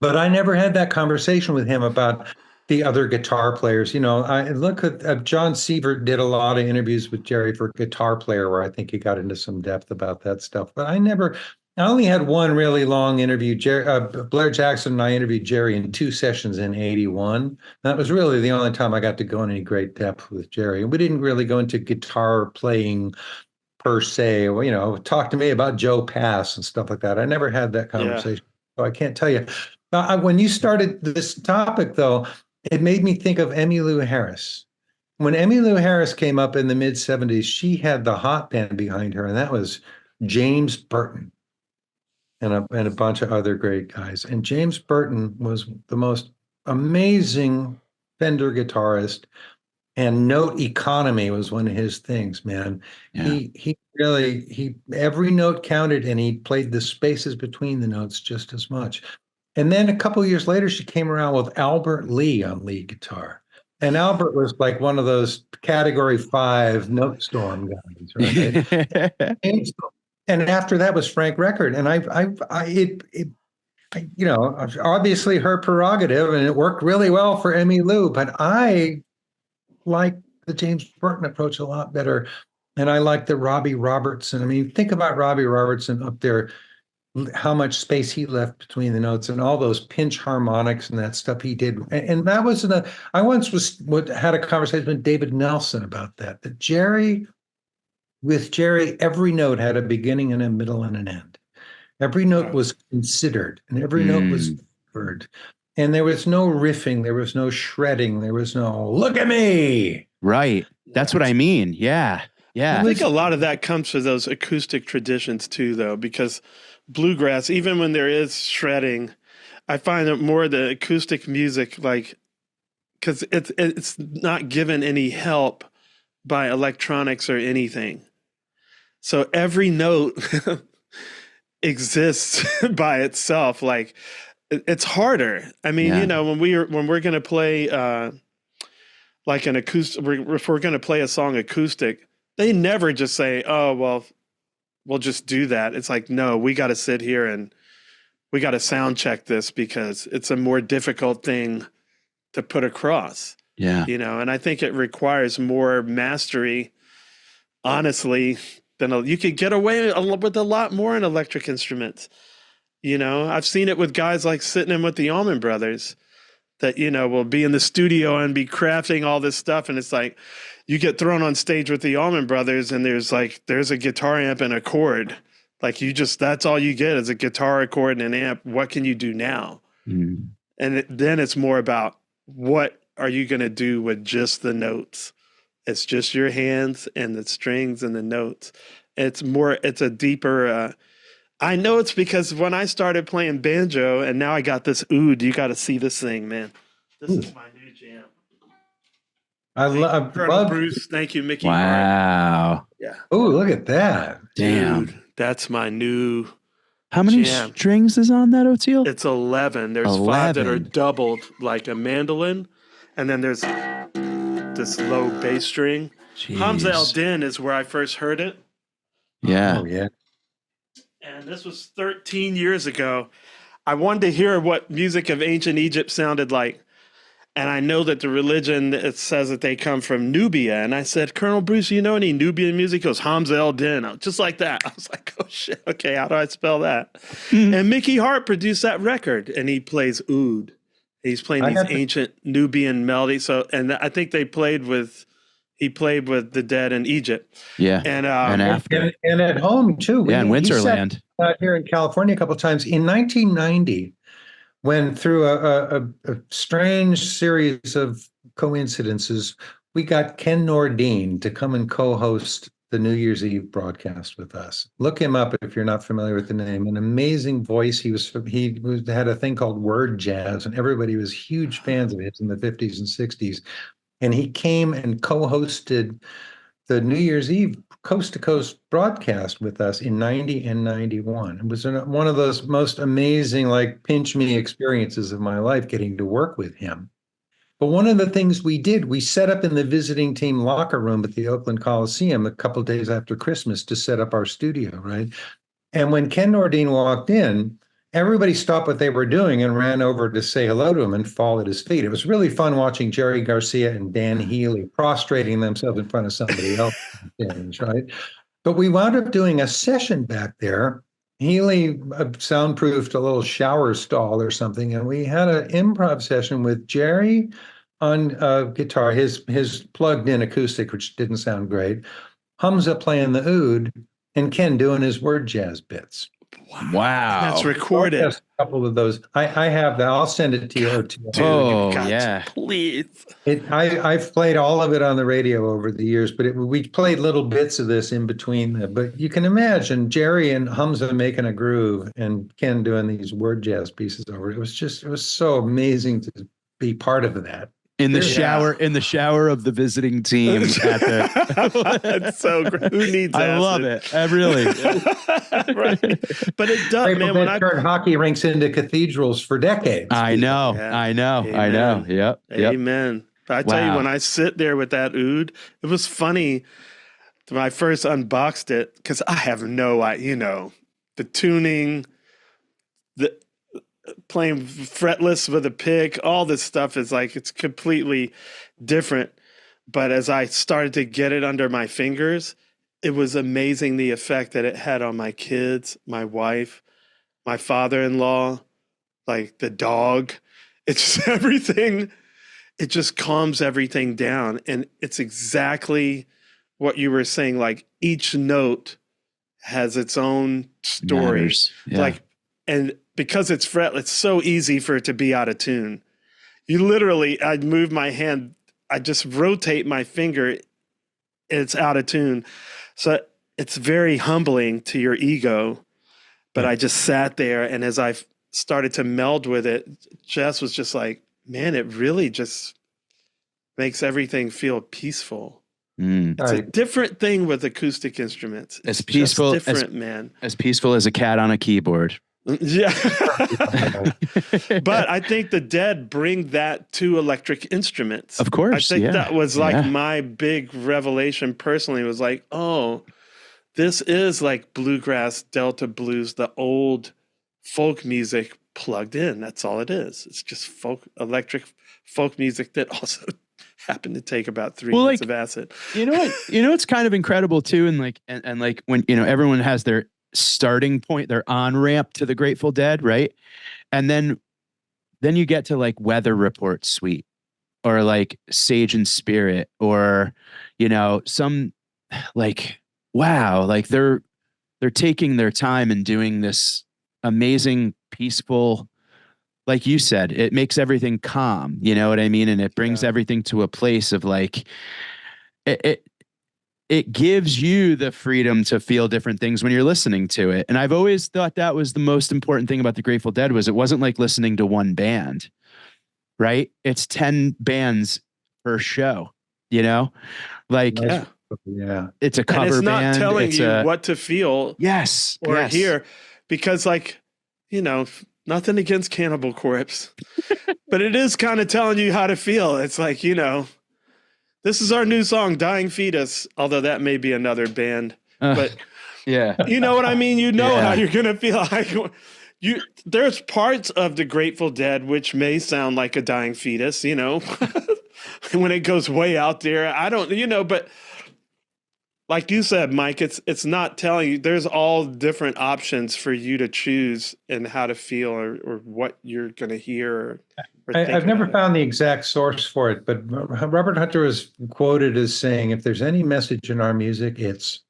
But I never had that conversation with him about the other guitar players. I look at John Sievert did a lot of interviews with Jerry for Guitar Player, where I think he got into some depth about that stuff. But I only had one really long interview. Blair Jackson and I interviewed Jerry in 2 sessions in '81. That was really the only time I got to go in any great depth with Jerry. And we didn't really go into guitar playing per se, talk to me about Joe Pass and stuff like that. I never had that conversation. So I can't tell you. When you started this topic, though, it made me think of Emmylou Harris. When Emmylou Harris came up in the mid 70s, she had the hot band behind her, and that was James Burton and a bunch of other great guys. And James Burton was the most amazing Fender guitarist, and note economy was one of his things, man. Yeah. He really every note counted, and he played the spaces between the notes just as much. And then a couple of years later, she came around with Albert Lee on lead guitar. And Albert was like one of those Category 5 note storm guys, right? And after that was Frank Record. And obviously her prerogative, and it worked really well for Emmylou, but I like the James Burton approach a lot better. And I like the Robbie Robertson. I mean, think about Robbie Robertson up there, how much space he left between the notes and all those pinch harmonics and that stuff he did. And that was I once had a conversation with David Nelson about that with Jerry, every note had a beginning and a middle and an end. Every note was considered and every note was heard. And there was no riffing, there was no shredding, there was no look at me. Right. That's what I mean. Yeah. Yeah. I think a lot of that comes from those acoustic traditions too, though, because bluegrass, even when there is shredding, I find that more the acoustic music, because it's not given any help by electronics or anything. So every note exists by itself. Like it's harder. I mean, when we're going to play like an acoustic, if we're going to play a song acoustic, they never just say, "Oh, well, we'll just do that." It's like, no, we got to sit here and we got to sound check this because it's a more difficult thing to put across. Yeah. And I think it requires more mastery, honestly, than you could get away with a lot more in electric instruments. I've seen it with guys like sitting in with the Allman Brothers that, will be in the studio and be crafting all this stuff. And it's like, you get thrown on stage with the Allman Brothers and there's a guitar amp and a chord. Like that's all you get is a guitar, a chord, and an amp. What can you do now? Mm. And then it's more about what are you going to do with just the notes? It's just your hands and the strings and the notes. It's a deeper, I know it's because when I started playing banjo and now I got this oud, you got to see this thing, man. This is my new jam. I love Bruce. Thank you, Mickey. Wow. Yeah. Oh, look at that. Damn. Dude, that's my new How many jam. strings is on that, Oteil? It's 11. There's 5 that are doubled like a mandolin, and then there's this low bass string. Hamza El Jeez. Din is where I first heard it. Yeah. Oh, yeah. And this was 13 years ago. I wanted to hear what music of ancient Egypt sounded like. And I know that the religion, it says that they come from Nubia. And I said, Colonel Bruce, you know any Nubian music? He goes, Hamza El Din. Just like that. I was like, oh, shit. Okay, how do I spell that? And Mickey Hart produced that record. And he plays oud. He's playing these ancient Nubian melodies. So, and I think he played with the dead in Egypt. Yeah. And after. And at home, too. Yeah, in Winterland. He sat out here in California a couple of times. In 1990, when through a strange series of coincidences, we got Ken Nordine to come and co-host the New Year's Eve broadcast with us. Look him up if you're not familiar with the name. An amazing voice. He had a thing called word jazz, and everybody was huge fans of his in the 50s and 60s. And he came and co-hosted the New Year's Eve coast-to-coast broadcast with us in 90 and 91. It was one of those most amazing, like, pinch me experiences of my life, getting to work with him. But one of the things we did, we set up in the visiting team locker room at the Oakland Coliseum a couple of days after Christmas to set up our studio, right? And when Ken Nordine walked in, everybody stopped what they were doing and ran over to say hello to him and fall at his feet. It was really fun watching Jerry Garcia and Dan Healy prostrating themselves in front of somebody else, right? But we wound up doing a session back there. Healy soundproofed a little shower stall or something, and we had an improv session with Jerry on guitar, his plugged-in acoustic, which didn't sound great, Hamza playing the oud, and Ken doing his word jazz bits. Wow. That's recorded. A couple of those. I have that. I'll send it to you. Dude, yeah. Please. I've played all of it on the radio over the years, but we played little bits of this in between. But you can imagine Jerry and Hamza making a groove and Ken doing these word jazz pieces over it. It was so amazing to be part of that. In the shower of the visiting team at the That's so great. Who needs I acid? love it. I really Right. But it does, man. When I turned hockey rinks into cathedrals for decades. I know. Amen. Yep. Amen. I tell you, when I sit there with that oud, it was funny when I first unboxed it because I have no idea, the tuning, the playing fretless with a pick, all this stuff is like, it's completely different. But as I started to get it under my fingers, it was amazing the effect that it had on my kids, my wife, my father-in-law, like the dog. It's just everything. It just calms everything down. And it's exactly what you were saying. Like each note has its own story. Yeah. And because it's fretless, it's so easy for it to be out of tune. You literally, I'd move my hand, I just rotate my finger, and it's out of tune. So it's very humbling to your ego. But I just sat there, and as I started to meld with it, Jess was just like, man, it really just makes everything feel peaceful. It's a different thing with acoustic instruments. As peaceful, man. As peaceful as a cat on a keyboard. Yeah. But I think the Dead bring that to electric instruments. Of course. I think that was like my big revelation personally, was like, oh, this is like bluegrass, Delta blues, the old folk music plugged in. That's all it is. It's just electric folk music that also happened to take about 3 minutes of acid. You know what? It's kind of incredible too. And like when, everyone has their starting point, their on-ramp to the Grateful Dead, right? And then you get to like Weather Report Suite or like Sage and Spirit or, some like, wow, like they're taking their time and doing this amazing, peaceful, like you said, it makes everything calm, you know what I mean? And it brings everything to a place of like, it gives you the freedom to feel different things when you're listening to it. And I've always thought that was the most important thing about the Grateful Dead, was it wasn't like listening to one band, right? It's 10 bands per show, like, yeah, it's a cover and it's not band. telling you what to feel yes, or hear. because like, nothing against Cannibal Corpse, but it is kind of telling you how to feel. It's like, this is our new song, Dying Fetus, although that may be another band, but yeah, you know what I mean? How you're going to feel like there's parts of the Grateful Dead, which may sound like a dying fetus, when it goes way out there. I don't, but like you said, Mike, it's not telling you. There's all different options for you to choose and how to feel or what you're going to hear. I've never found the exact source for it, but Robert Hunter is quoted as saying, if there's any message in our music, it's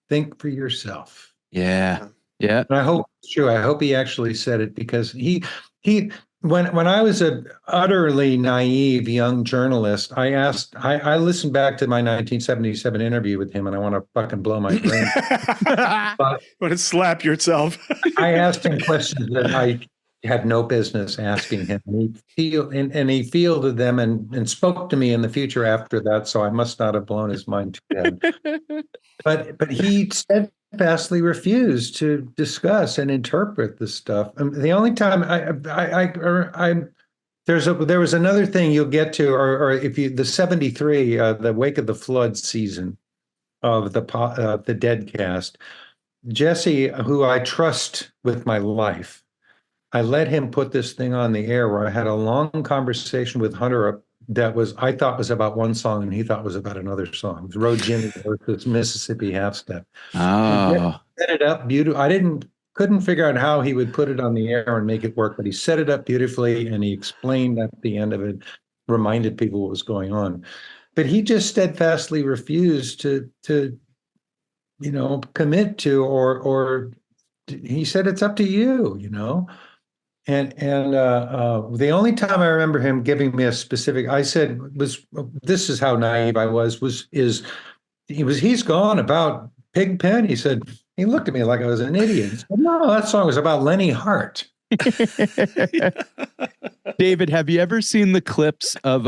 think for yourself. Yeah. Yeah. And I hope it's true. I hope he actually said it, because he when I was an utterly naive young journalist, I listened back to my 1977 interview with him, and I want to fucking blow my brain. Want to slap yourself. I asked him questions that I had no business asking him. And he fielded them and spoke to me in the future after that. So I must not have blown his mind too bad. But he steadfastly refused to discuss and interpret this stuff. The only time there was another thing you'll get to, or if you, the 73, the Wake of the Flood season of the Dead cast, Jesse, who I trust with my life, I let him put this thing on the air where I had a long conversation with Hunter that I thought was about one song and he thought was about another song. It was Road Jimmy versus Mississippi Half Step. Oh, set it up beautiful. Couldn't figure out how he would put it on the air and make it work, but he set it up beautifully and he explained at the end of it, reminded people what was going on. But he just steadfastly refused to commit to, or he said, it's up to you, And the only time I remember him giving me a specific, I said, this is how naive I was he's gone about Pigpen. He said, he looked at me like I was an idiot. He said, no, that song was about Lenny Hart. David, have you ever seen the clips of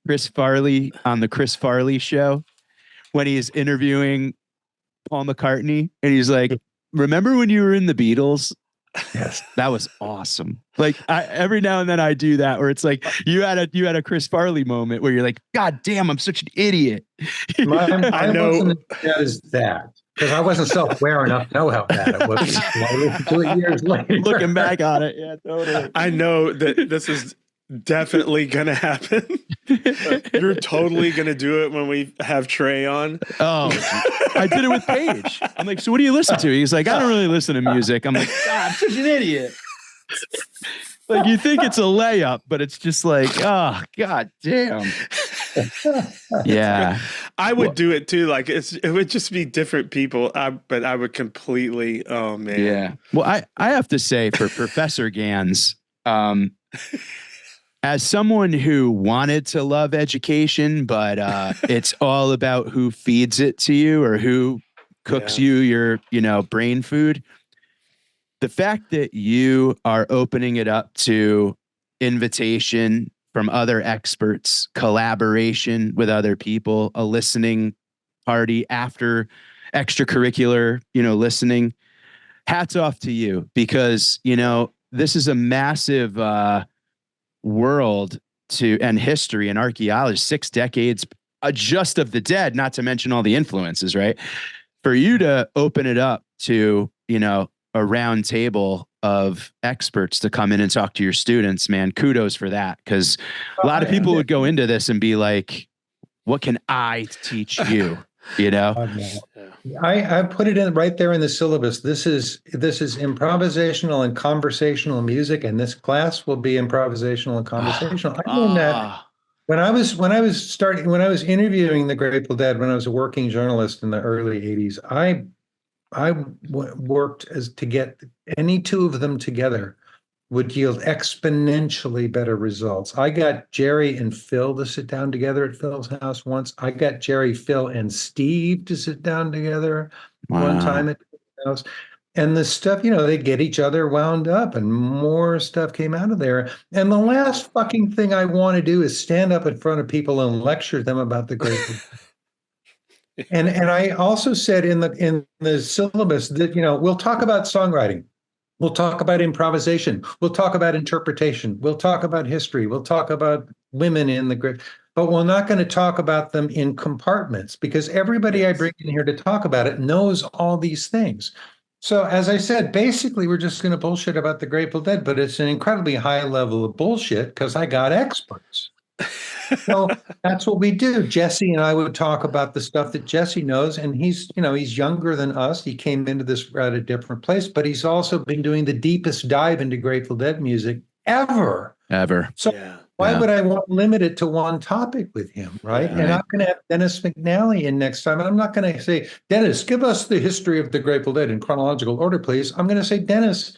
Chris Farley on the Chris Farley show when he's interviewing Paul McCartney and he's like, remember when you were in the Beatles? Yes, that was awesome. Like every now and then I do that, where it's like you had a Chris Farley moment where you're like, God damn, I'm such an idiot. I know wasn't as bad as that, because I wasn't self-aware enough to know how bad it was. I listened to it years later. Looking back on it, yeah, totally. I know that this is definitely gonna happen. You're totally gonna do it when we have Trey on. Oh, I did it with Paige. I'm like, so what do you listen to? He's like, I don't really listen to music. I'm like, God, I'm such an idiot. Like, you think it's a layup, but it's just like, oh, God damn. Yeah. I would do it too. Like it would just be different people. But I would completely, oh man. Yeah. Well, I have to say, for Professor Gans, as someone who wanted to love education, but it's all about who feeds it to you or who cooks you your, brain food. The fact that you are opening it up to invitation from other experts, collaboration with other people, a listening party after extracurricular, listening, hats off to you, because, this is a massive world and history and archaeology, 6 decades just of the Dead, not to mention all the influences, right? For you to open it up to, a round table of experts to come in and talk to your students, man, kudos for that. Because a lot of people would go into this and be like, what can I teach you? I put it in right there in the syllabus. This is improvisational and conversational music, and this class will be improvisational and conversational. I mean that when I was interviewing the Grateful Dead, when I was a working journalist in the early 80s, I worked to get any two of them together would yield exponentially better results. I got Jerry and Phil to sit down together at Phil's house once. I got Jerry, Phil, and Steve to sit down together one time at Phil's house. And the stuff, they get each other wound up, and more stuff came out of there. And the last fucking thing I want to do is stand up in front of people and lecture them about the Grateful Dead. And I also said in the syllabus that, we'll talk about songwriting. We'll talk about improvisation. We'll talk about interpretation. We'll talk about history. We'll talk about women in the great, but we're not going to talk about them in compartments because everybody I bring in here to talk about it knows all these things. So as I said, basically we're just going to bullshit about the Grateful Dead, but it's an incredibly high level of bullshit because I got experts. So that's what we do. Jesse and I would talk about the stuff that Jesse knows, and he's younger than us. He came into this at a different place, but he's also been doing the deepest dive into Grateful Dead music ever. So why would I want to limit it to one topic with him, right? And I'm going to have Dennis McNally in next time. And I'm not going to say, Dennis, give us the history of the Grateful Dead in chronological order, please. I'm going to say, Dennis,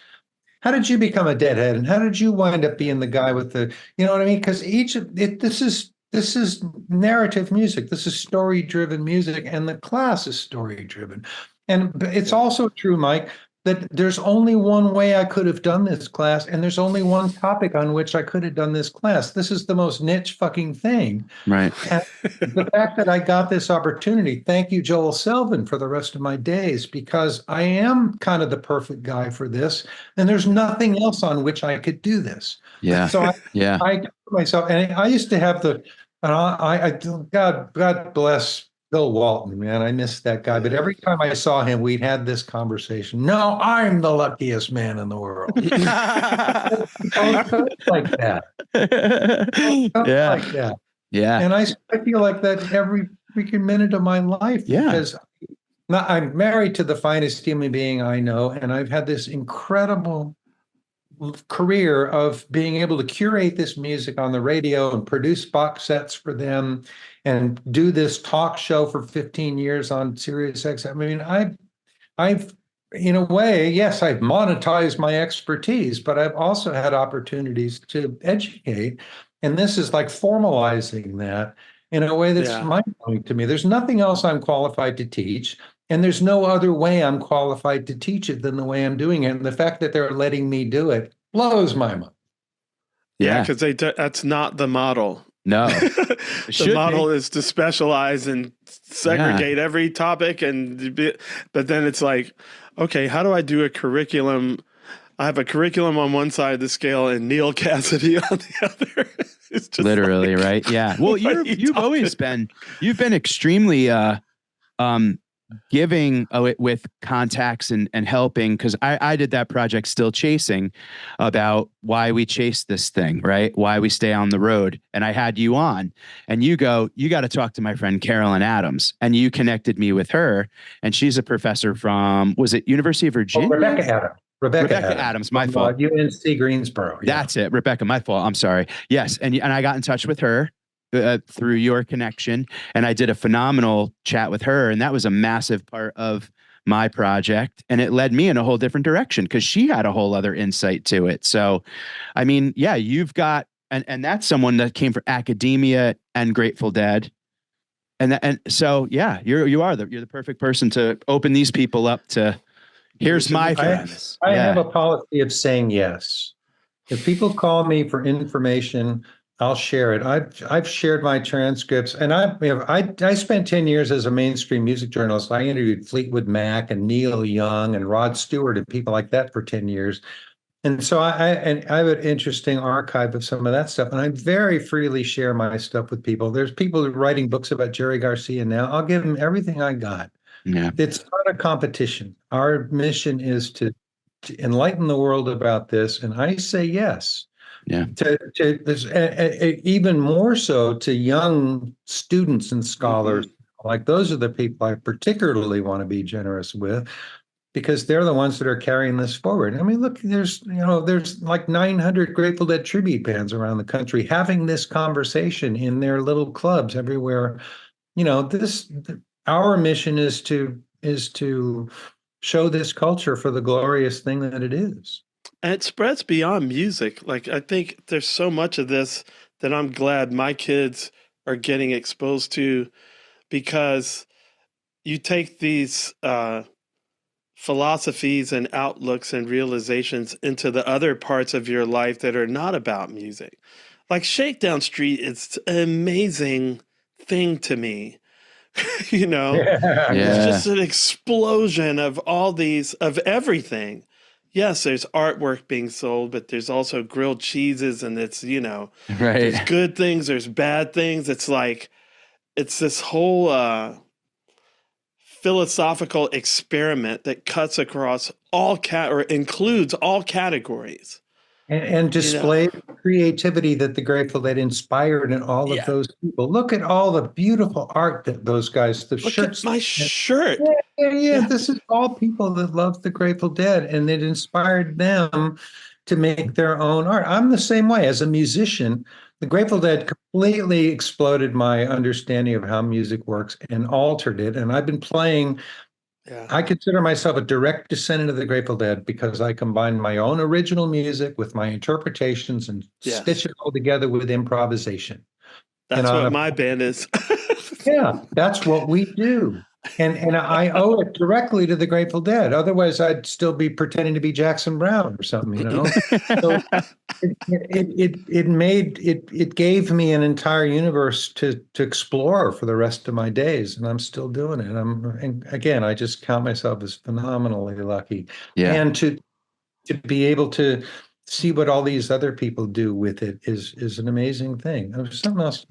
how did you become a Deadhead, and how did you wind up being the guy with the, you know what I mean? Because this is narrative music. This is story-driven music, and the class is story-driven. And it's also true, Mike, that there's only one way I could have done this class, and there's only one topic on which I could have done this class. This is the most niche fucking thing. Right. And the fact that I got this opportunity, thank you, Joel Selvin, for the rest of my days, because I am kind of the perfect guy for this, and there's nothing else on which I could do this. Yeah. So I myself, and I used to have God bless Bill Walton, man. I miss that guy. But every time I saw him, we'd had this conversation. No, I'm the luckiest man in the world. Like that. Like that. Yeah. And I feel like that every freaking minute of my life. Yeah. Because I'm married to the finest human being I know, and I've had this incredible career of being able to curate this music on the radio and produce box sets for them and do this talk show for 15 years on Sirius XM. I mean, I've in a way, yes, I've monetized my expertise, but I've also had opportunities to educate. And this is like formalizing that in a way that's mind-blowing to me. There's nothing else I'm qualified to teach. And there's no other way I'm qualified to teach it than the way I'm doing it. And the fact that they're letting me do it blows my mind. Yeah, because that's not the model. No. The model is to specialize and segregate every topic. But then it's like, okay, how do I do a curriculum? I have a curriculum on one side of the scale and Neil Cassidy on the other. It's just literally, right? Yeah. Well, you've been extremely giving with contacts and helping, because I did that project Still Chasing about why we chase this thing, right? Why we stay on the road. And I had you on and you got to talk to my friend Carolyn Adams, and you connected me with her, and she's a professor from, was it University of Virginia? Rebecca Adams, my fault. UNC Greensboro. Yeah. That's it. Rebecca, my fault. I'm sorry. Yes. And I got in touch with her through your connection, and I did a phenomenal chat with her, and that was a massive part of my project, and it led me in a whole different direction because she had a whole other insight to it. So I mean, yeah, you've got and that's someone that came from academia and Grateful Dead, and so yeah, you're the perfect person to open these people up to. Here's my friends. I have a policy of saying yes. If people call me for information, I'll share it. I've shared my transcripts, and I spent 10 years as a mainstream music journalist. I interviewed Fleetwood Mac and Neil Young and Rod Stewart and people like that for 10 years. And so I have an interesting archive of some of that stuff, and I very freely share my stuff with people. There's people writing books about Jerry Garcia now. I'll give them everything I got. Yeah. It's not a competition. Our mission is to enlighten the world about this, and I say yes. Yeah. To this, even more so to young students and scholars. Mm-hmm. Like those are the people I particularly want to be generous with, because they're the ones that are carrying this forward. I mean, look, there's like 900 Grateful Dead tribute bands around the country having this conversation in their little clubs everywhere. Our mission is to show this culture for the glorious thing that it is. And it spreads beyond music. Like, I think there's so much of this that I'm glad my kids are getting exposed to, because you take these philosophies and outlooks and realizations into the other parts of your life that are not about music. Like Shakedown Street, it's an amazing thing to me. It's just an explosion of all these, of everything. yes, there's artwork being sold, but there's also grilled cheeses, and it's, Right. there's good things, there's bad things. It's like, it's this whole philosophical experiment that cuts across or includes all categories. And display the creativity that the Grateful Dead inspired in all of those people. Look at all the beautiful art that those guys, the Look shirts. at my shirt. Yeah. This is all people that love the Grateful Dead, and it inspired them to make their own art. I'm the same way as a musician. The Grateful Dead completely exploded my understanding of how music works and altered it. And I've been playing. I consider myself a direct descendant of the Grateful Dead because I combine my own original music with my interpretations and stitch it all together with improvisation. That's what my band is. Yeah, that's what we do. And I owe it directly to the Grateful Dead. Otherwise, I'd still be pretending to be Jackson Browne or something, So it gave me an entire universe to explore for the rest of my days, and I'm still doing it. And again, I just count myself as phenomenally lucky. Yeah. And to be able to see what all these other people do with it is an amazing thing. There's something else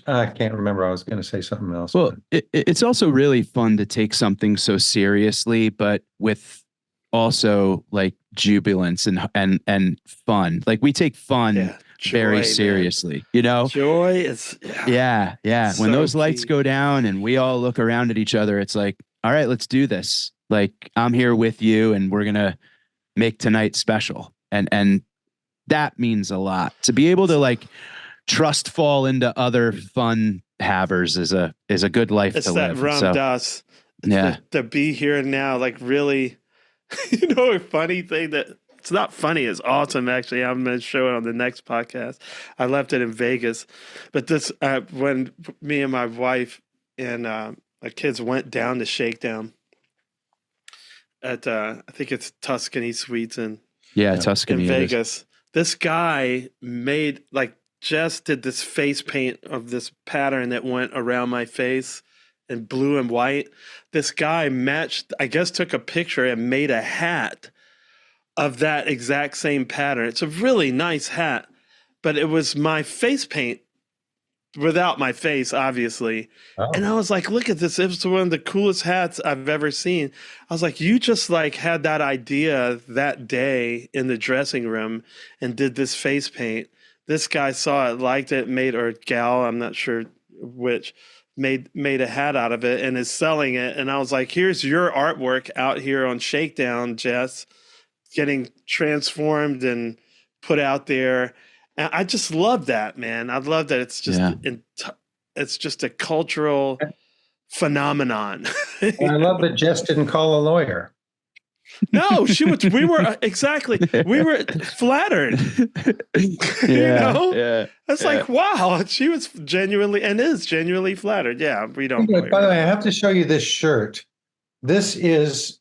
I can't remember. I was going to say something else. Well, it's also really fun to take something so seriously, but with also like jubilance and fun. Like we take fun very seriously, Joy is yeah. When those lights go down and we all look around at each other, it's like, all right, let's do this. Like I'm here with you and we're going to make tonight special. And that means a lot to be able to like trust fall into other fun havers is a good life to live. It's that Ram Dass. To be here now, like really, a funny thing that it's not funny, it's awesome actually. I'm going to show it on the next podcast. I left it in Vegas, but this when me and my wife and our kids went down to Shakedown at I think it's Tuscany Suites in Tuscany in Vegas. This guy just did this face paint of this pattern that went around my face in blue and white. This guy took a picture and made a hat of that exact same pattern. It's a really nice hat, but it was my face paint without my face, obviously. Oh. And I was like, look at this. It was one of the coolest hats I've ever seen. I was like, you just had that idea that day in the dressing room and did this face paint. This guy saw it, liked it, or gal, I'm not sure which, made a hat out of it and is selling it. And I was like, here's your artwork out here on Shakedown, Jess, getting transformed and put out there. And I just love that, man. I love that it's just it's just a cultural phenomenon. I love that Jess didn't call a lawyer. No, we were flattered. It's like, wow, she was genuinely flattered. Yeah, we don't. By the way, I have to show you this shirt. This is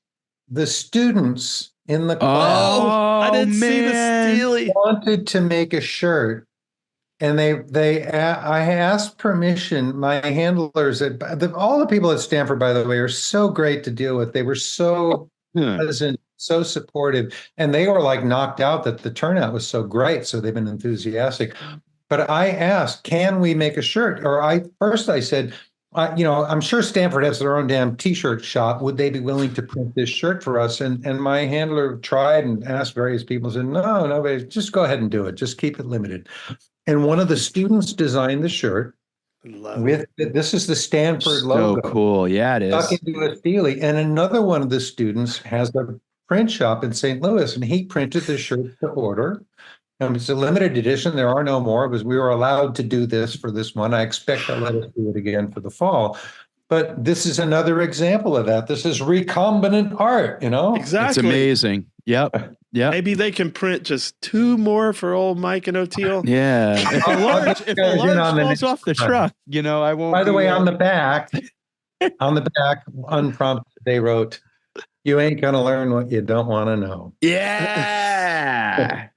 the students in the class. Oh, I didn't see the Steely. Wanted to make a shirt, and I asked permission. My handlers all the people at Stanford, by the way, are so great to deal with. They were so pleasant, so supportive, and they were like knocked out that the turnout was so great. So they've been enthusiastic. But I asked, can we make a shirt? Or I said, I'm sure Stanford has their own damn T-shirt shop. Would they be willing to print this shirt for us? And my handler tried and asked various people, said, no, just go ahead and do it. Just keep it limited. And one of the students designed the shirt. This is the Stanford logo. So cool. Yeah, it is. Stuck into a Steely. And another one of the students has a print shop in St. Louis, and he printed the shirt to order. It's a limited edition. There are no more because we were allowed to do this for this one. I expect they'll let us do it again for the fall. But this is another example of that. This is recombinant art, Exactly. It's amazing. Yep. Maybe they can print just 2 more for old Mike and Oteil. Yeah. If a large falls off the truck, I won't. By the way, on the back, unprompted, they wrote, "You ain't gonna learn what you don't want to know." Yeah.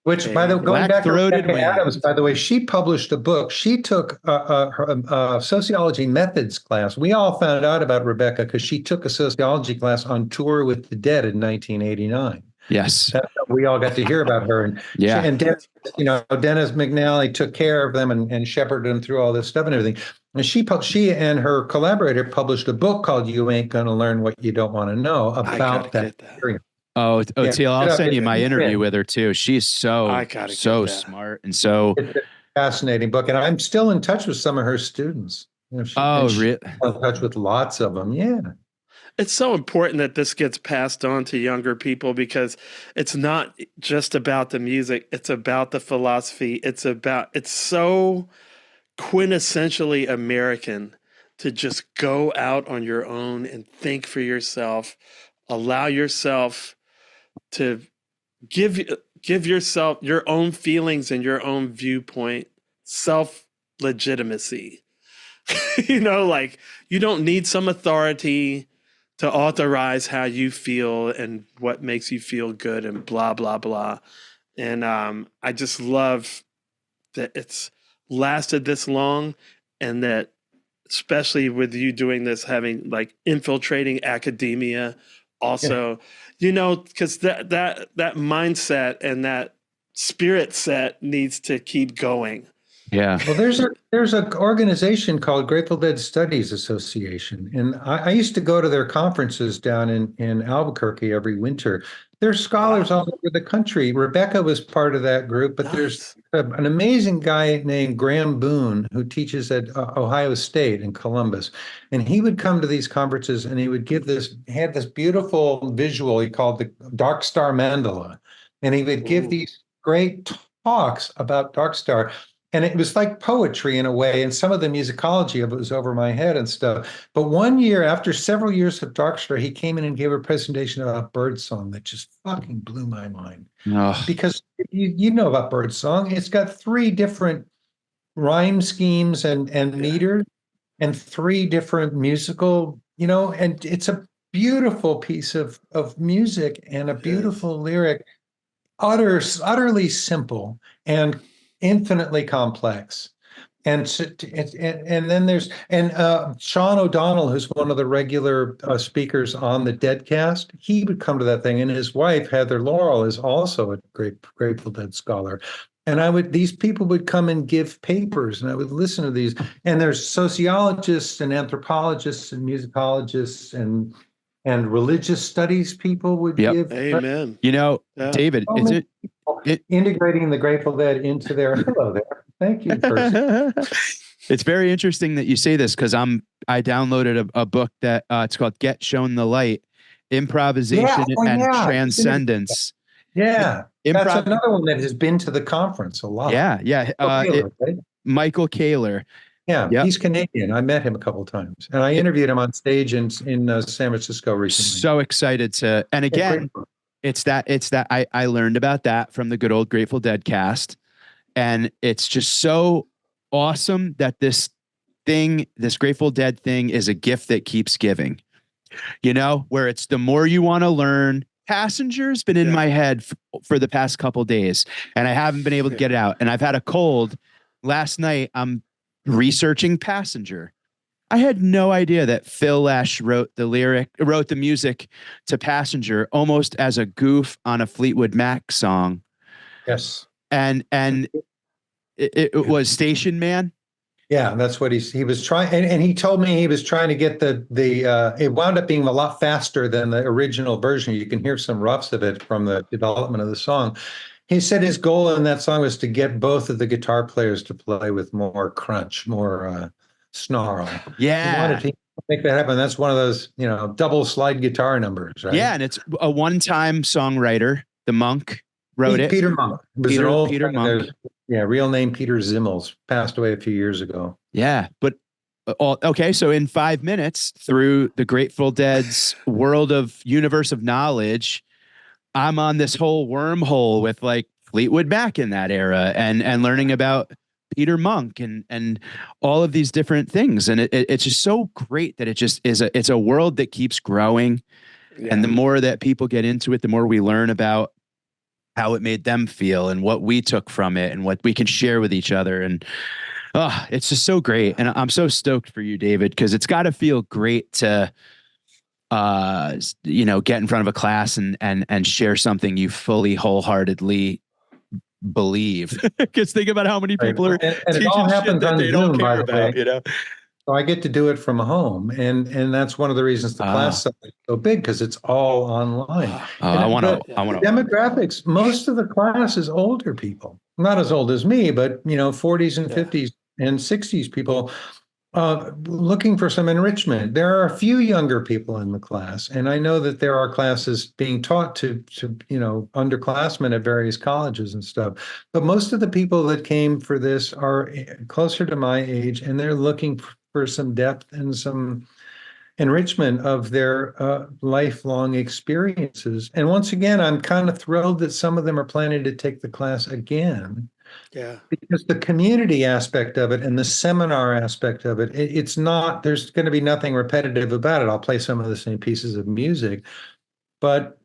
Which, by the way, going back to Black-throated Rebecca wings. Adams, by the way, she published a book. She took a sociology methods class. We all found out about Rebecca because she took a sociology class on tour with the Dead in 1989. Yes. That's how we all got to hear about her. And Yeah. and Dennis, Dennis McNally took care of them and shepherded them through all this stuff and everything. And she and her collaborator published a book called "You Ain't Gonna Learn What You Don't Want to Know" about that experience. Oh, Teal, I'll send you my interview with her too. She's so smart and so. It's a fascinating book, and I'm still in touch with some of her students. She's really? in touch with lots of them. Yeah, it's so important that this gets passed on to younger people because it's not just about the music; it's about the philosophy. It's so quintessentially American to just go out on your own and think for yourself, allow yourself to give yourself your own feelings and your own viewpoint, self-legitimacy. Like you don't need some authority to authorize how you feel and what makes you feel good and blah, blah, blah. And I just love that it's lasted this long and that especially with you doing this, having like infiltrating academia also, because that mindset and that spirit set needs to keep going. Yeah. Well, there's an organization called Grateful Dead Studies Association, and I used to go to their conferences down in Albuquerque every winter. There's scholars all over the country. Rebecca was part of that group, but there's an amazing guy named Graham Boone who teaches at Ohio State in Columbus, and he would come to these conferences and he would had this beautiful visual he called the Dark Star Mandala, and he would give these great talks about Dark Star. And it was like poetry in a way, and some of the musicology of it was over my head and stuff. But one year, after several years of Darkstar, he came in and gave a presentation about birdsong that just fucking blew my mind. Oh. Because you know about birdsong, it's got 3 different rhyme schemes and meters, and 3 different musical, and it's a beautiful piece of music and a beautiful lyric, utterly simple and infinitely complex. And then there's Sean O'Donnell, who's one of the regular speakers on the Deadcast. He would come to that thing, and his wife Heather Laurel is also a great Grateful Dead scholar. And these people would come and give papers, and I would listen to these. And there's sociologists and anthropologists and musicologists and religious studies people would give. Amen. David, is it integrating the Grateful Dead into their hello there. Thank you. It's very interesting that you say this because I downloaded a book that it's called Get Shown the Light, Improvisation and Transcendence. Yeah. That's another one that has been to the conference a lot. Yeah. Michael Kaler. Yeah, he's Canadian. I met him a couple of times, and I interviewed him on stage in San Francisco recently. So excited to, and again, it's that I learned about that from the good old Grateful Dead cast, and it's just so awesome that this Grateful Dead thing is a gift that keeps giving. Where it's the more you want to learn. Passenger's been in my head for the past couple of days, and I haven't been able to get it out. And I've had a cold. Last night, I'm researching Passenger. I had no idea that Phil Lesh wrote the music to Passenger almost as a goof on a Fleetwood Mac song. Yes. And it was Station Man. Yeah, that's what he was trying. And he told me he was trying to get it wound up being a lot faster than the original version. You can hear some roughs of it from the development of the song. He said his goal in that song was to get both of the guitar players to play with more crunch, more snarl. Yeah. He wanted to make that happen. That's one of those, double slide guitar numbers, right? Yeah, and it's a one-time songwriter. The Monk wrote it. Peter Monk. Peter Monk. Yeah, real name Peter Zimmels, passed away a few years ago. Yeah, but okay, so in 5 minutes through the Grateful Dead's universe of knowledge, I'm on this whole wormhole with like Fleetwood Mac in that era and learning about Peter Monk and all of these different things. And it's just so great that it just it's a world that keeps growing. Yeah. And the more that people get into it, the more we learn about how it made them feel and what we took from it and what we can share with each other. And it's just so great. And I'm so stoked for you, David, because it's got to feel great to get in front of a class and share something you fully wholeheartedly believe. Because think about how many people are and it teaching all shit happens that on they Zoom, don't by care the way. about, So I get to do it from home, and that's one of the reasons the class size is so big, because it's all online. I want to. Demographics. Most of the class is older people, not as old as me, but 40s and 50s and 60s people looking for some enrichment. There are a few younger people in the class, and I know that there are classes being taught to underclassmen at various colleges and stuff. But most of the people that came for this are closer to my age, and they're looking for some depth and some enrichment of their lifelong experiences. And once again, I'm kind of thrilled that some of them are planning to take the class again. Yeah. Because the community aspect of it and the seminar aspect of it, it's not, there's going to be nothing repetitive about it. I'll play some of the same pieces of music, but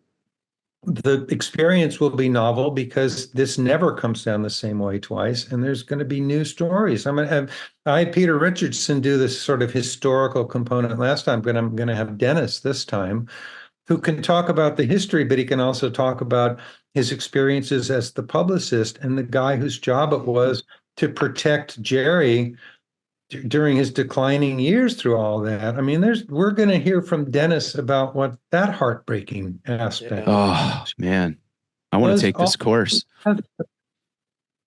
the experience will be novel because this never comes down the same way twice. And there's going to be new stories. I had Peter Richardson do this sort of historical component last time, but I'm going to have Dennis this time, who can talk about the history, but he can also talk about his experiences as the publicist and the guy whose job it was to protect Jerry during his declining years through all that. I mean, we're going to hear from Dennis about what that heartbreaking aspect. Oh man, I want to take this course.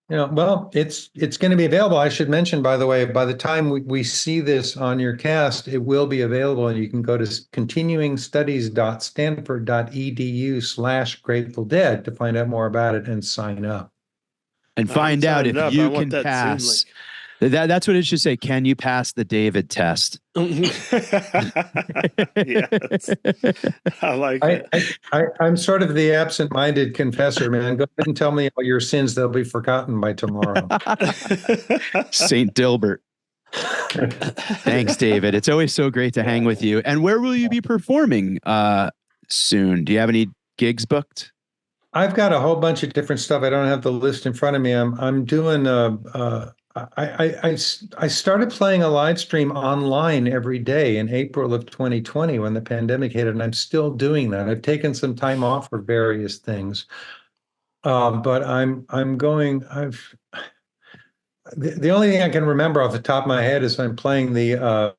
Well, it's going to be available. I should mention, by the way, by the time we see this on your cast, it will be available, and you can go to continuingstudies.stanford.edu/Grateful Dead to find out more about it and sign up. And find out if you can pass. That's what it should say. Can you pass the David test? Yes. I like it. I'm sort of the absent-minded confessor, man. Go ahead and tell me all your sins. They'll be forgotten by tomorrow. Saint Dilbert. Thanks, David. It's always so great to hang with you. And where will you be performing soon? Do you have any gigs booked? I've got a whole bunch of different stuff. I don't have the list in front of me. I'm doing I started playing a live stream online every day in April of 2020 when the pandemic hit, and I'm still doing that. I've taken some time off for various things, but I'm going. The only thing I can remember off the top of my head is I'm playing the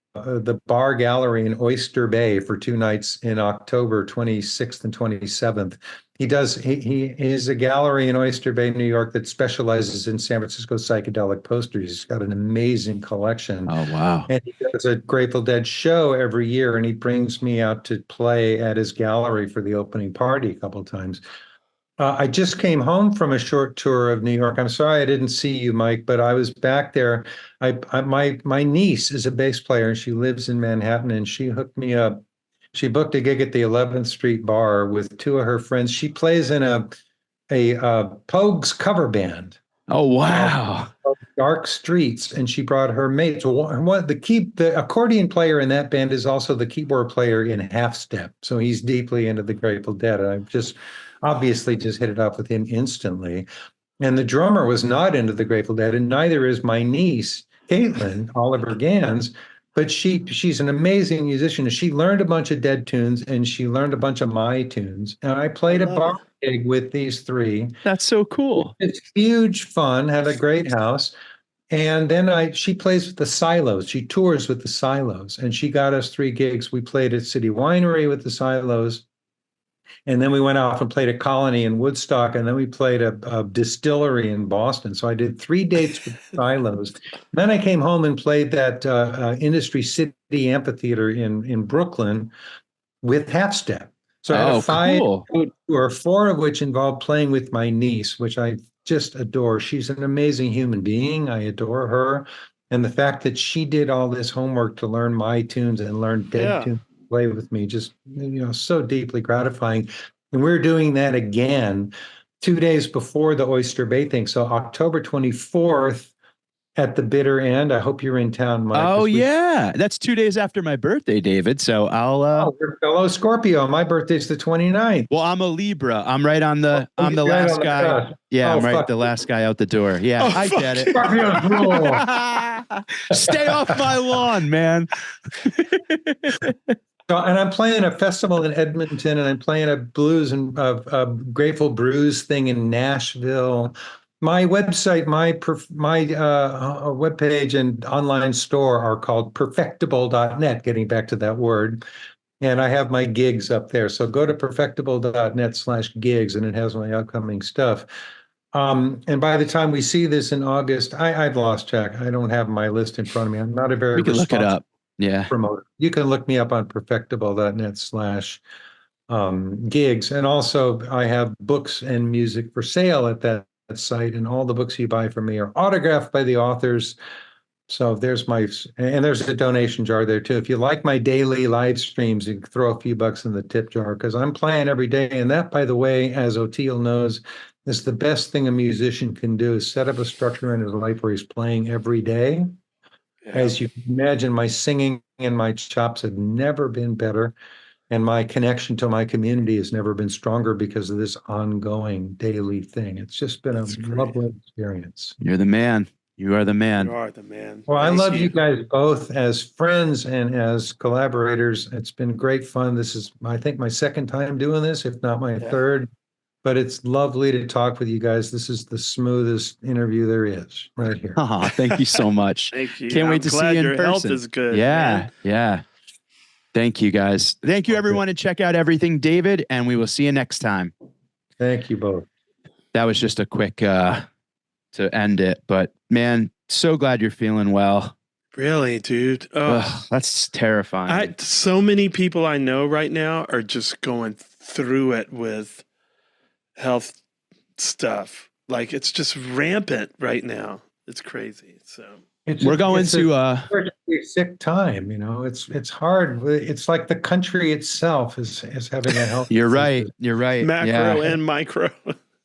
Bar Gallery in Oyster Bay for 2 nights in October 26th and 27th. He is a gallery in Oyster Bay, New York, that specializes in San Francisco psychedelic posters. He's got an amazing collection. Oh, wow. And he does a Grateful Dead show every year, and he brings me out to play at his gallery for the opening party a couple of times. I just came home from a short tour of New York. I'm sorry I didn't see you, Mike, but I was back there. My niece is a bass player, and she lives in Manhattan, and she hooked me up. She booked a gig at the 11th Street Bar with 2 of her friends. She plays in a Pogues cover band. Oh, wow. Dark Streets, and she brought her mates. The accordion player in that band is also the keyboard player in Half Step, so he's deeply into the Grateful Dead. And I've just obviously just hit it off with him instantly. And the drummer was not into the Grateful Dead, and neither is my niece, Caitlin Oliver Gans. But she's an amazing musician. She learned a bunch of Dead tunes, and she learned a bunch of my tunes. And I played a bar gig with these 3. That's so cool. It's huge fun. Had a great house. And then she plays with the Silos. She tours with the Silos, and she got us 3 gigs. We played at City Winery with the Silos. And then we went off and played a Colony in Woodstock, and then we played a distillery in Boston. So I did 3 dates with Silos. Then I came home and played that Industry City Amphitheater in Brooklyn with Half Step. So I had 5 or 4 of which involved playing with my niece, which I just adore. She's an amazing human being. I adore her. And the fact that she did all this homework to learn my tunes and learn Dead tunes, play with me, just so deeply gratifying. And we're doing that again 2 days before the Oyster Bay thing. So October 24th, at the bitter end. I hope you're in town, Mike. Oh yeah, that's 2 days after my birthday, David. So I'll. Oh, we're fellow Scorpio. My birthday's the 29th. Well, I'm a Libra. I'm right on the. Oh, I'm the right last on the guy. cusp. Yeah, Oh, I'm right. fuck. The last guy out the door. Yeah, Oh, I fuck get it. Scorpios rule. Stay off my lawn, man. So, and I'm playing a festival in Edmonton, and I'm playing a blues and Grateful Brews thing in Nashville. My website, my webpage and online store are called perfectible.net, getting back to that word. And I have my gigs up there. So go to perfectible.net/gigs, and it has my upcoming stuff. And by the time we see this in August, I've lost track. I don't have my list in front of me. I'm not a very We can look it responsible up. Yeah. promoter. You can look me up on perfectible.net/gigs. And also I have books and music for sale at that site. And all the books you buy from me are autographed by the authors. So there's there's a donation jar there too. If you like my daily live streams, you can throw a few bucks in the tip jar because I'm playing every day. And that, by the way, as Oteil knows, is the best thing a musician can do, is set up a structure in his life where he's playing every day. Yeah. As you can imagine, my singing and my chops have never been better. And my connection to my community has never been stronger because of this ongoing daily thing. It's just been That's a great. lovely experience. You're the man. You are the man. You are the man. Well, I Thank love you guys both as friends and as collaborators. It's been great fun. This is, I think, my second time doing this, if not my Yeah. third. But it's lovely to talk with you guys. This is the smoothest interview there is right here. Oh, thank you so much. Thank you. Can't wait to see you in your health person. is good. Yeah, man. yeah. Thank you, guys. Thank you, Okay. everyone, and check out everything, David. And we will see you next time. Thank you both. That was just a quick to end it, but man, so glad you're feeling well. Really, dude. Ugh, that's terrifying. So many people I know right now are just going through it with health stuff. Like it's just rampant right now. It's crazy. So We're going to a sick time. You know, it's hard. It's like the country itself is having a health. You're right. You're right. macro and micro.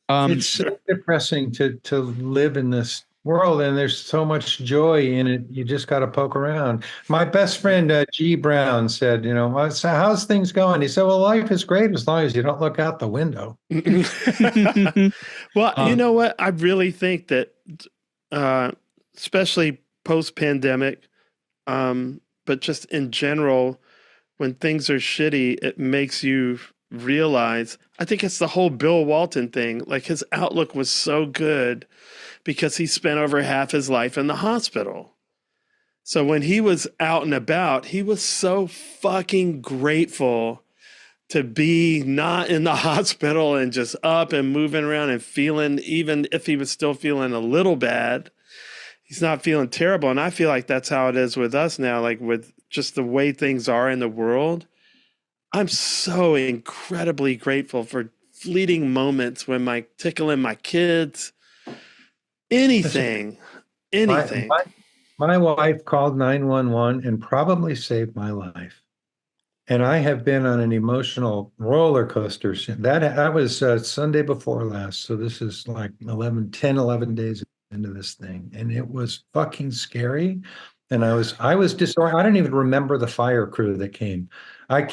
It's so depressing to live in this world, and there's so much joy in it. You just got to poke around. My best friend G. Brown said, "You know, well, so how's things going?" He said, "Well, life is great as long as you don't look out the window." Well, you know what? I really think that, especially post-pandemic, but just in general, when things are shitty, it makes you realize. I think it's the whole Bill Walton thing. Like his outlook was so good because he spent over half his life in the hospital. So when he was out and about, he was so fucking grateful to be not in the hospital and just up and moving around and feeling, even if he was still feeling a little bad, he's not feeling terrible. And I feel like that's how it is with us now, like with just the way things are in the world. I'm so incredibly grateful for fleeting moments when tickling my kids, anything. My wife called 911 and probably saved my life. And I have been on an emotional roller coaster since that was Sunday before last. So this is like 11 days into this thing. And it was fucking scary. And I was disoriented. I don't even remember the fire crew that came. I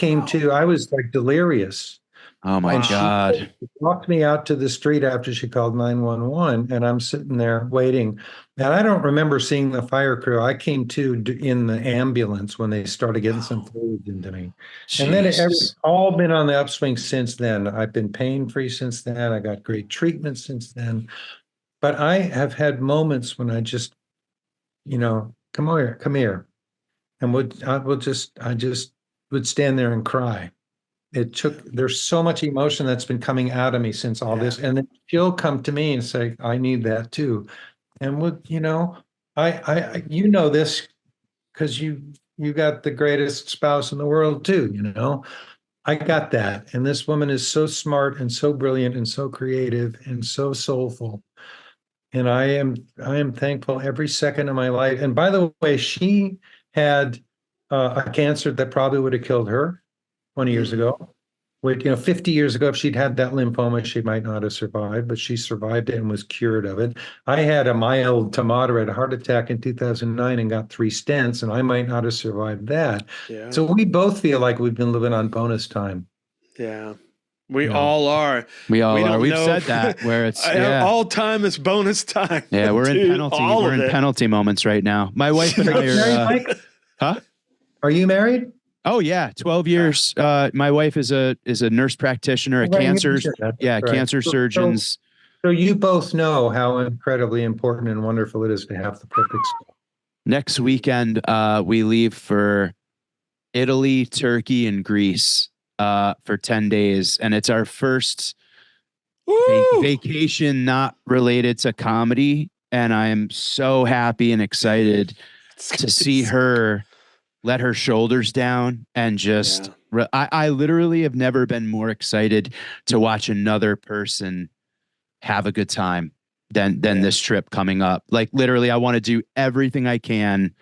was like delirious. Oh my God. She walked me out to the street after she called 911, and I'm sitting there waiting. And I don't remember seeing the fire crew. I came to in the ambulance when they started getting some fluids into me. And then it's all been on the upswing since then. I've been pain-free since then. I got great treatment since then. But I have had moments when I just, come here. And I just would stand there and cry. There's so much emotion that's been coming out of me since all this. And then she'll come to me and say, I need that too. And I this because you got the greatest spouse in the world too, I got that. And this woman is so smart and so brilliant and so creative and so soulful. And I am thankful every second of my life. And by the way, she had a cancer that probably would have killed her 20 years ago. With, 50 years ago, if she'd had that lymphoma, she might not have survived, but she survived it and was cured of it. I had a mild to moderate heart attack in 2009 and got 3 stents, and I might not have survived that. Yeah. So we both feel like we've been living on bonus time. Yeah. We all are. We all are. don't We've know said if- that where it's all time is bonus time. Yeah, we're in Dude, penalty. all We're of in it. penalty moments right now. My wife and Are you married, I are. Mike? Huh? Are you married? Oh yeah, 12 years. My wife is a nurse practitioner, a Right, you cancer. said that. Yeah, That's right. cancer surgeons. So you both know how incredibly important and wonderful it is to have the perfect stuff. Next weekend, we leave for Italy, Turkey, and Greece for 10 days, and it's our first vacation not related to comedy. And I am so happy and excited to see her let her shoulders down and just I literally have never been more excited to watch another person have a good time than this trip coming up. Like literally, I want to do everything I can.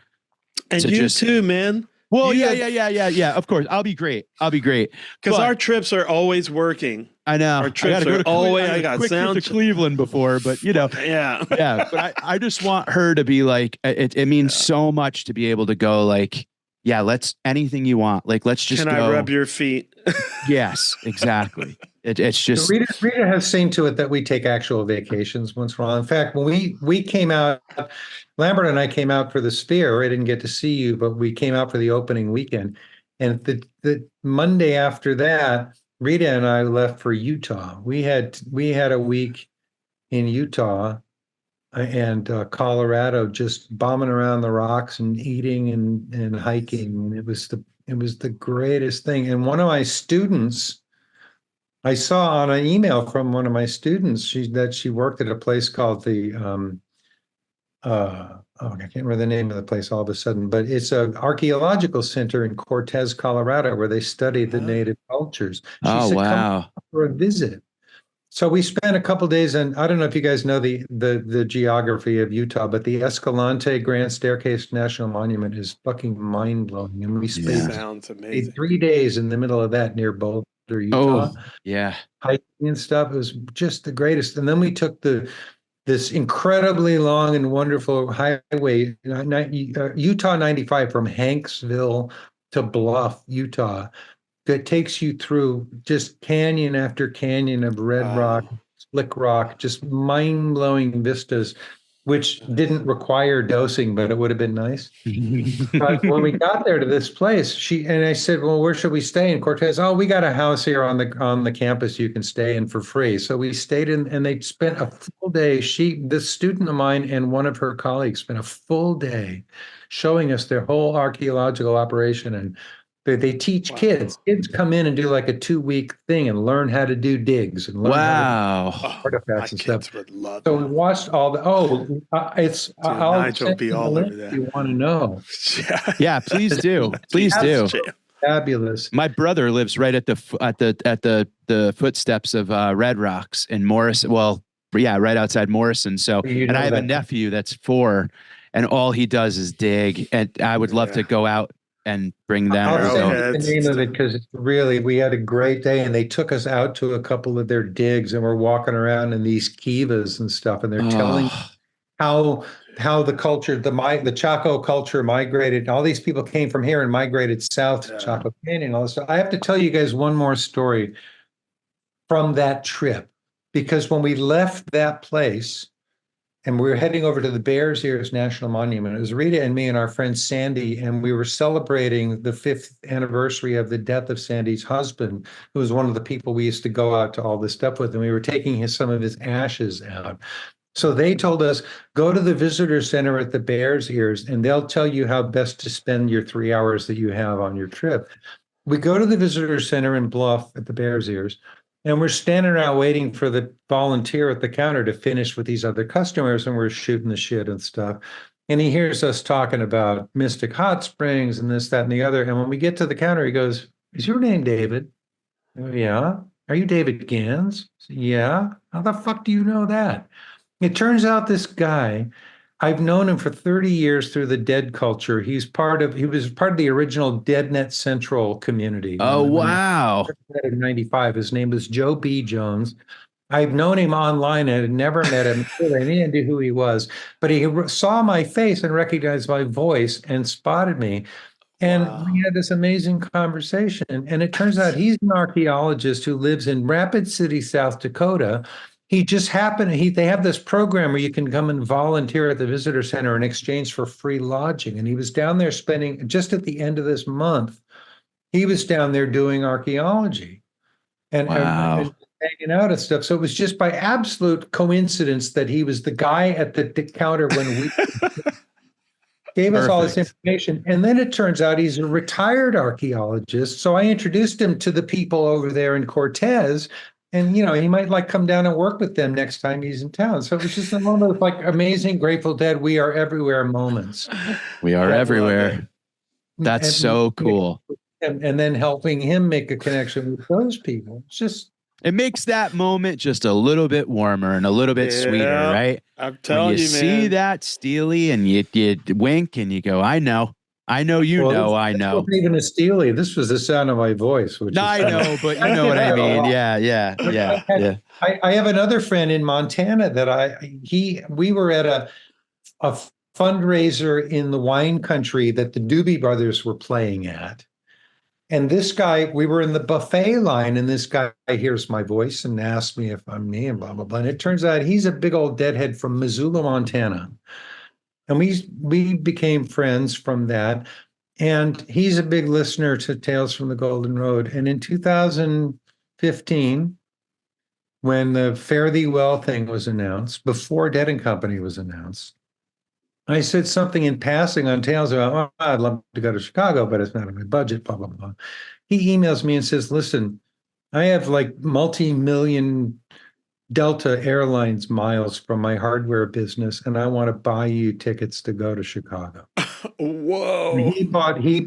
And you too, man. Well, yeah. Of course, I'll be great. Because our trips are always working. I know. Our trips are always. I got quick trip sound to Cleveland before, but yeah. But I just want her to be like. It means so much to be able to go like. Yeah, let's anything you want. Like, let's just Can go. I rub your feet? Yes, exactly. It's just Rita has seen to it that we take actual vacations once in a while. In fact, when we came out, Lambert and I came out for the Sphere. I didn't get to see you, but we came out for the opening weekend. And the Monday after that, Rita and I left for Utah. We had a week in Utah and Colorado, just bombing around the rocks and eating and hiking. And it was the greatest thing. And one of my students, I saw on an email from one of my students, she worked at a place called the I can't remember the name of the place all of a sudden, but it's an archaeological center in Cortez, Colorado, where they study the native cultures. She said, wow. come for a visit. So we spent a couple days, and I don't know if you guys know the geography of Utah, but the Escalante Grand Staircase National Monument is fucking mind blowing, and we spent Sounds amazing. 3 days in the middle of that near Boulder, Utah. Oh, yeah. Hiking and stuff. It was just the greatest. And then we took this incredibly long and wonderful highway, Utah 95 from Hanksville to Bluff, Utah, that takes you through just canyon after canyon of red rock, slick rock, just mind-blowing vistas, which didn't require dosing, but it would have been nice. But when we got there to this place, I said, well, where should we stay in Cortez? Oh, we got a house here on the campus you can stay in for free. So we stayed in, and they spent a full day. This student of mine and one of her colleagues spent a full day showing us their whole archaeological operation. And they teach kids. Kids come in and do like a 2-week thing and learn how to do digs and learn how to do artifacts and stuff. Would love So we watched all the. I'll Nigel would be all over that. You want to know? Yeah, please do. Please do. Fabulous. My brother lives right at the footsteps of Red Rocks in Morrison. Well, yeah, right outside Morrison. So, and I have a nephew that's 4, and all he does is dig. And I would love to go out and bring them. I'll send you the name of it because it's really, we had a great day, and they took us out to a couple of their digs, and we're walking around in these kivas and stuff, and they're telling how the culture, the Chaco culture migrated. All these people came from here and migrated south to Chaco Canyon. All this stuff. I have to tell you guys one more story from that trip, because when we left that place and we were heading over to the Bears Ears National Monument, it was Rita and me and our friend Sandy, and we were celebrating the 5th anniversary of the death of Sandy's husband, who was one of the people we used to go out to all this stuff with, and we were taking some of his ashes out. So they told us, go to the visitor center at the Bears Ears, and they'll tell you how best to spend your 3 hours that you have on your trip. We go to the visitor center in Bluff at the Bears Ears, and we're standing around waiting for the volunteer at the counter to finish with these other customers, and we're shooting the shit and stuff. And he hears us talking about Mystic Hot Springs and this, that, and the other. And when we get to the counter, he goes, "Is your name David?" "Oh, yeah." "Are you David Gans?" "Yeah." "How the fuck do you know that?" It turns out this guy I've known him for 30 years through the Dead culture. He was part of the original DeadNet Central community. Oh, When wow. in 95, his name was Joe B. Jones. I've known him online and had never met him. I didn't know who he was, but he saw my face and recognized my voice and spotted me. And Wow. we had this amazing conversation. And it turns out he's an archaeologist who lives in Rapid City, South Dakota. He just happened, they have this program where you can come and volunteer at the visitor center in exchange for free lodging. And he was down there spending, just at the end of this month, he was down there doing archaeology and Wow. hanging out and stuff. So it was just by absolute coincidence that he was the guy at the counter when we gave us all this information. And then it turns out he's a retired archaeologist. So I introduced him to the people over there in Cortez. And, he might like come down and work with them next time he's in town. So it was just one of those like amazing Grateful Dead, we are everywhere moments. We are everywhere. That's so cool. And then helping him make a connection with those people. It's just, it makes that moment just a little bit warmer and a little bit sweeter, right? I'm telling when you, see man. that Steely and you wink and you go, I know, I know. This wasn't even a Steely. This was the sound of my voice. Which I know, but you know what I mean. Yeah. I have another friend in Montana that we were at a fundraiser in the wine country that the Doobie Brothers were playing at. And this guy, we were in the buffet line, and this guy hears my voice and asks me if I'm me and blah, blah, blah. And it turns out he's a big old deadhead from Missoula, Montana. And we became friends from that. And he's a big listener to Tales from the Golden Road. And in 2015, when the Fare Thee Well thing was announced, before Dead and Company was announced, I said something in passing on Tales about, I'd love to go to Chicago, but it's not in my budget, blah, blah, blah. He emails me and says, listen, I have like multi-million Delta Airlines miles from my hardware business, and I want to buy you tickets to go to Chicago. Whoa. And he bought me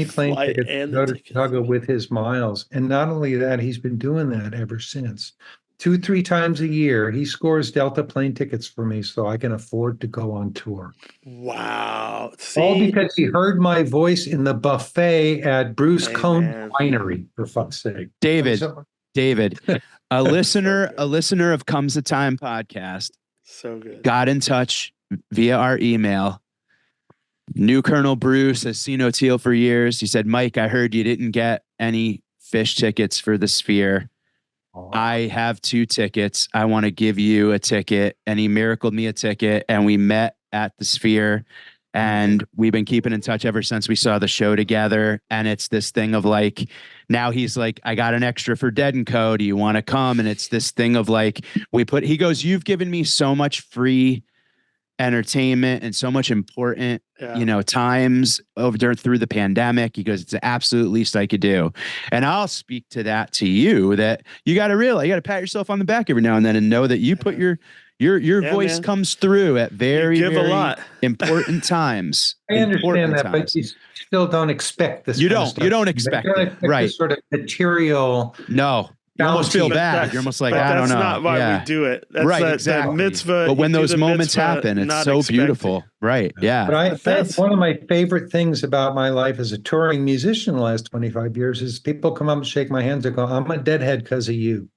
plane tickets to go to Chicago with his miles. And not only that, he's been doing that ever since. 2-3 times a year, he scores Delta plane tickets for me so I can afford to go on tour. Wow. See? All because he heard my voice in the buffet at Bruce Cone Winery, for fuck's sake. David, a listener of Comes a Time podcast. So good. Got in touch via our email. New Colonel Bruce has seen O'Teal for years. He said, Mike, I heard you didn't get any fish tickets for the Sphere. I have 2 tickets. I want to give you a ticket. And he miracled me a ticket. And we met at the Sphere. And we've been keeping in touch ever since we saw the show together. And it's this thing of like, now he's like, I got an extra for Dead and Co. Do you want to come? And it's this thing of like, he goes, you've given me so much free entertainment and so much important, times through the pandemic. He goes, it's the absolute least I could do. And I'll speak to that to you, that you got to realize, you got to pat yourself on the back every now and then and know that you put your voice comes through at very a lot. important times. I understand that, but you still don't expect this. You don't expect it, right? This sort of material. No. You almost feel bad. You're almost like, I don't know. That's not why we do it. That's right, exactly. That mitzvah. But when those moments happen, it's so beautiful. Right. Yeah. But that's one of my favorite things about my life as a touring musician the last 25 years is people come up and shake my hands and go, I'm a deadhead because of you.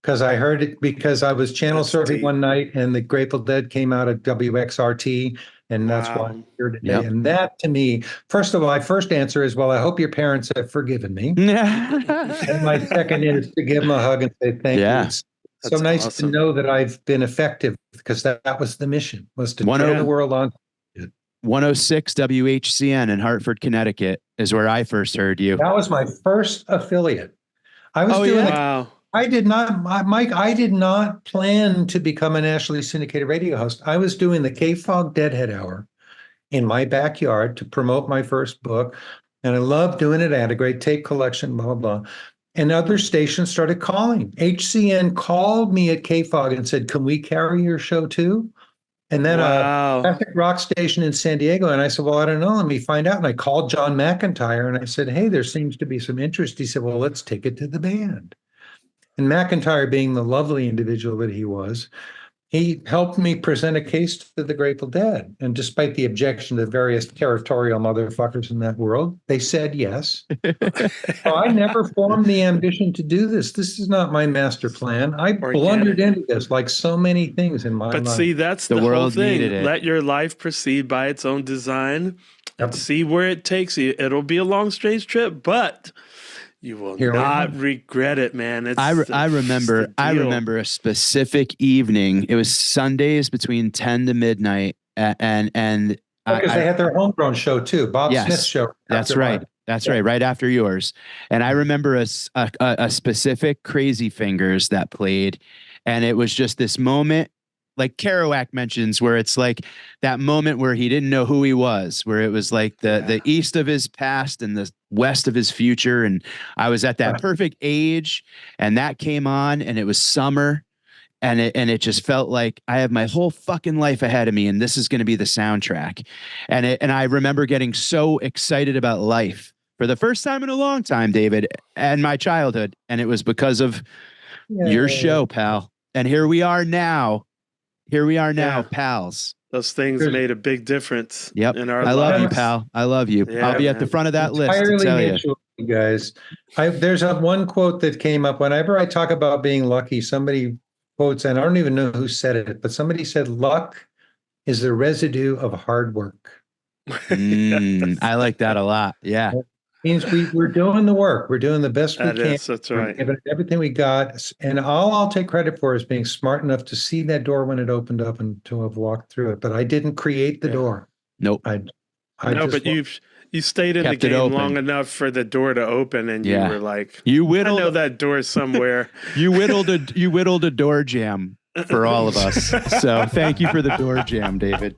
Because I heard it, because I was channel surfing one night and the Grateful Dead came out at WXRT. And that's why I'm here today. Yep. And that to me, first of all, my first answer is, well, I hope your parents have forgiven me. And my second is to give them a hug and say thank you. It's so nice to know that I've been effective, because that was the mission, was to turn the world on. 106 WHCN in Hartford, Connecticut is where I first heard you. That was my first affiliate. I was doing I did not, Mike, I did not plan to become a nationally syndicated radio host. I was doing the K-Fog Deadhead Hour in my backyard to promote my first book. And I loved doing it. I had a great tape collection, blah, blah, blah. And other stations started calling. HCN called me at K-Fog and said, can we carry your show too? And then a classic rock station in San Diego. And I said, well, I don't know. Let me find out. And I called John McIntyre and I said, hey, there seems to be some interest. He said, well, let's take it to the band. And McIntyre, being the lovely individual that he was, he helped me present a case to the Grateful Dead. And despite the objection of various territorial motherfuckers in that world, they said yes. So I never formed the ambition to do this. This is not my master plan. I blundered into this like so many things in my life. But see, that's the whole world thing. needed it. Let your life proceed by its own design and Yep. see where it takes you. It'll be a long, strange trip, but you will not regret it, man. I remember a specific evening. It was Sundays between 10 to midnight, and because they had their homegrown show too, Bob Smith's show. That's right. That's right. Right after yours. And I remember a specific Crazy Fingers that played, and it was just this moment, like Kerouac mentions, where it's like that moment where he didn't know who he was, where it was like the east of his past and the west of his future. And I was at that perfect age, and that came on, and it was summer, and it just felt like I have my whole fucking life ahead of me, and this is going to be the soundtrack. And I remember getting so excited about life for the first time in a long time, David, and my childhood. And it was because of your show, pal. And here we are now. Pals. Those things made a big difference in our lives. I love you, pal. I love you. Yeah, I'll be at the front of that list to tell you. Guys. There's one quote that came up whenever I talk about being lucky. Somebody quotes, and I don't even know who said it, but somebody said, luck is the residue of hard work. I like that a lot. Yeah. Means we're doing the work. We're doing the best we can. That's right. Everything we got. And all I'll take credit for is being smart enough to see that door when it opened up and to have walked through it. But I didn't create the door. Nope. But you stayed in the game long enough for the door to open, and you were like, I know that door somewhere. You whittled a door jam for all of us. So thank you for the door jam, David.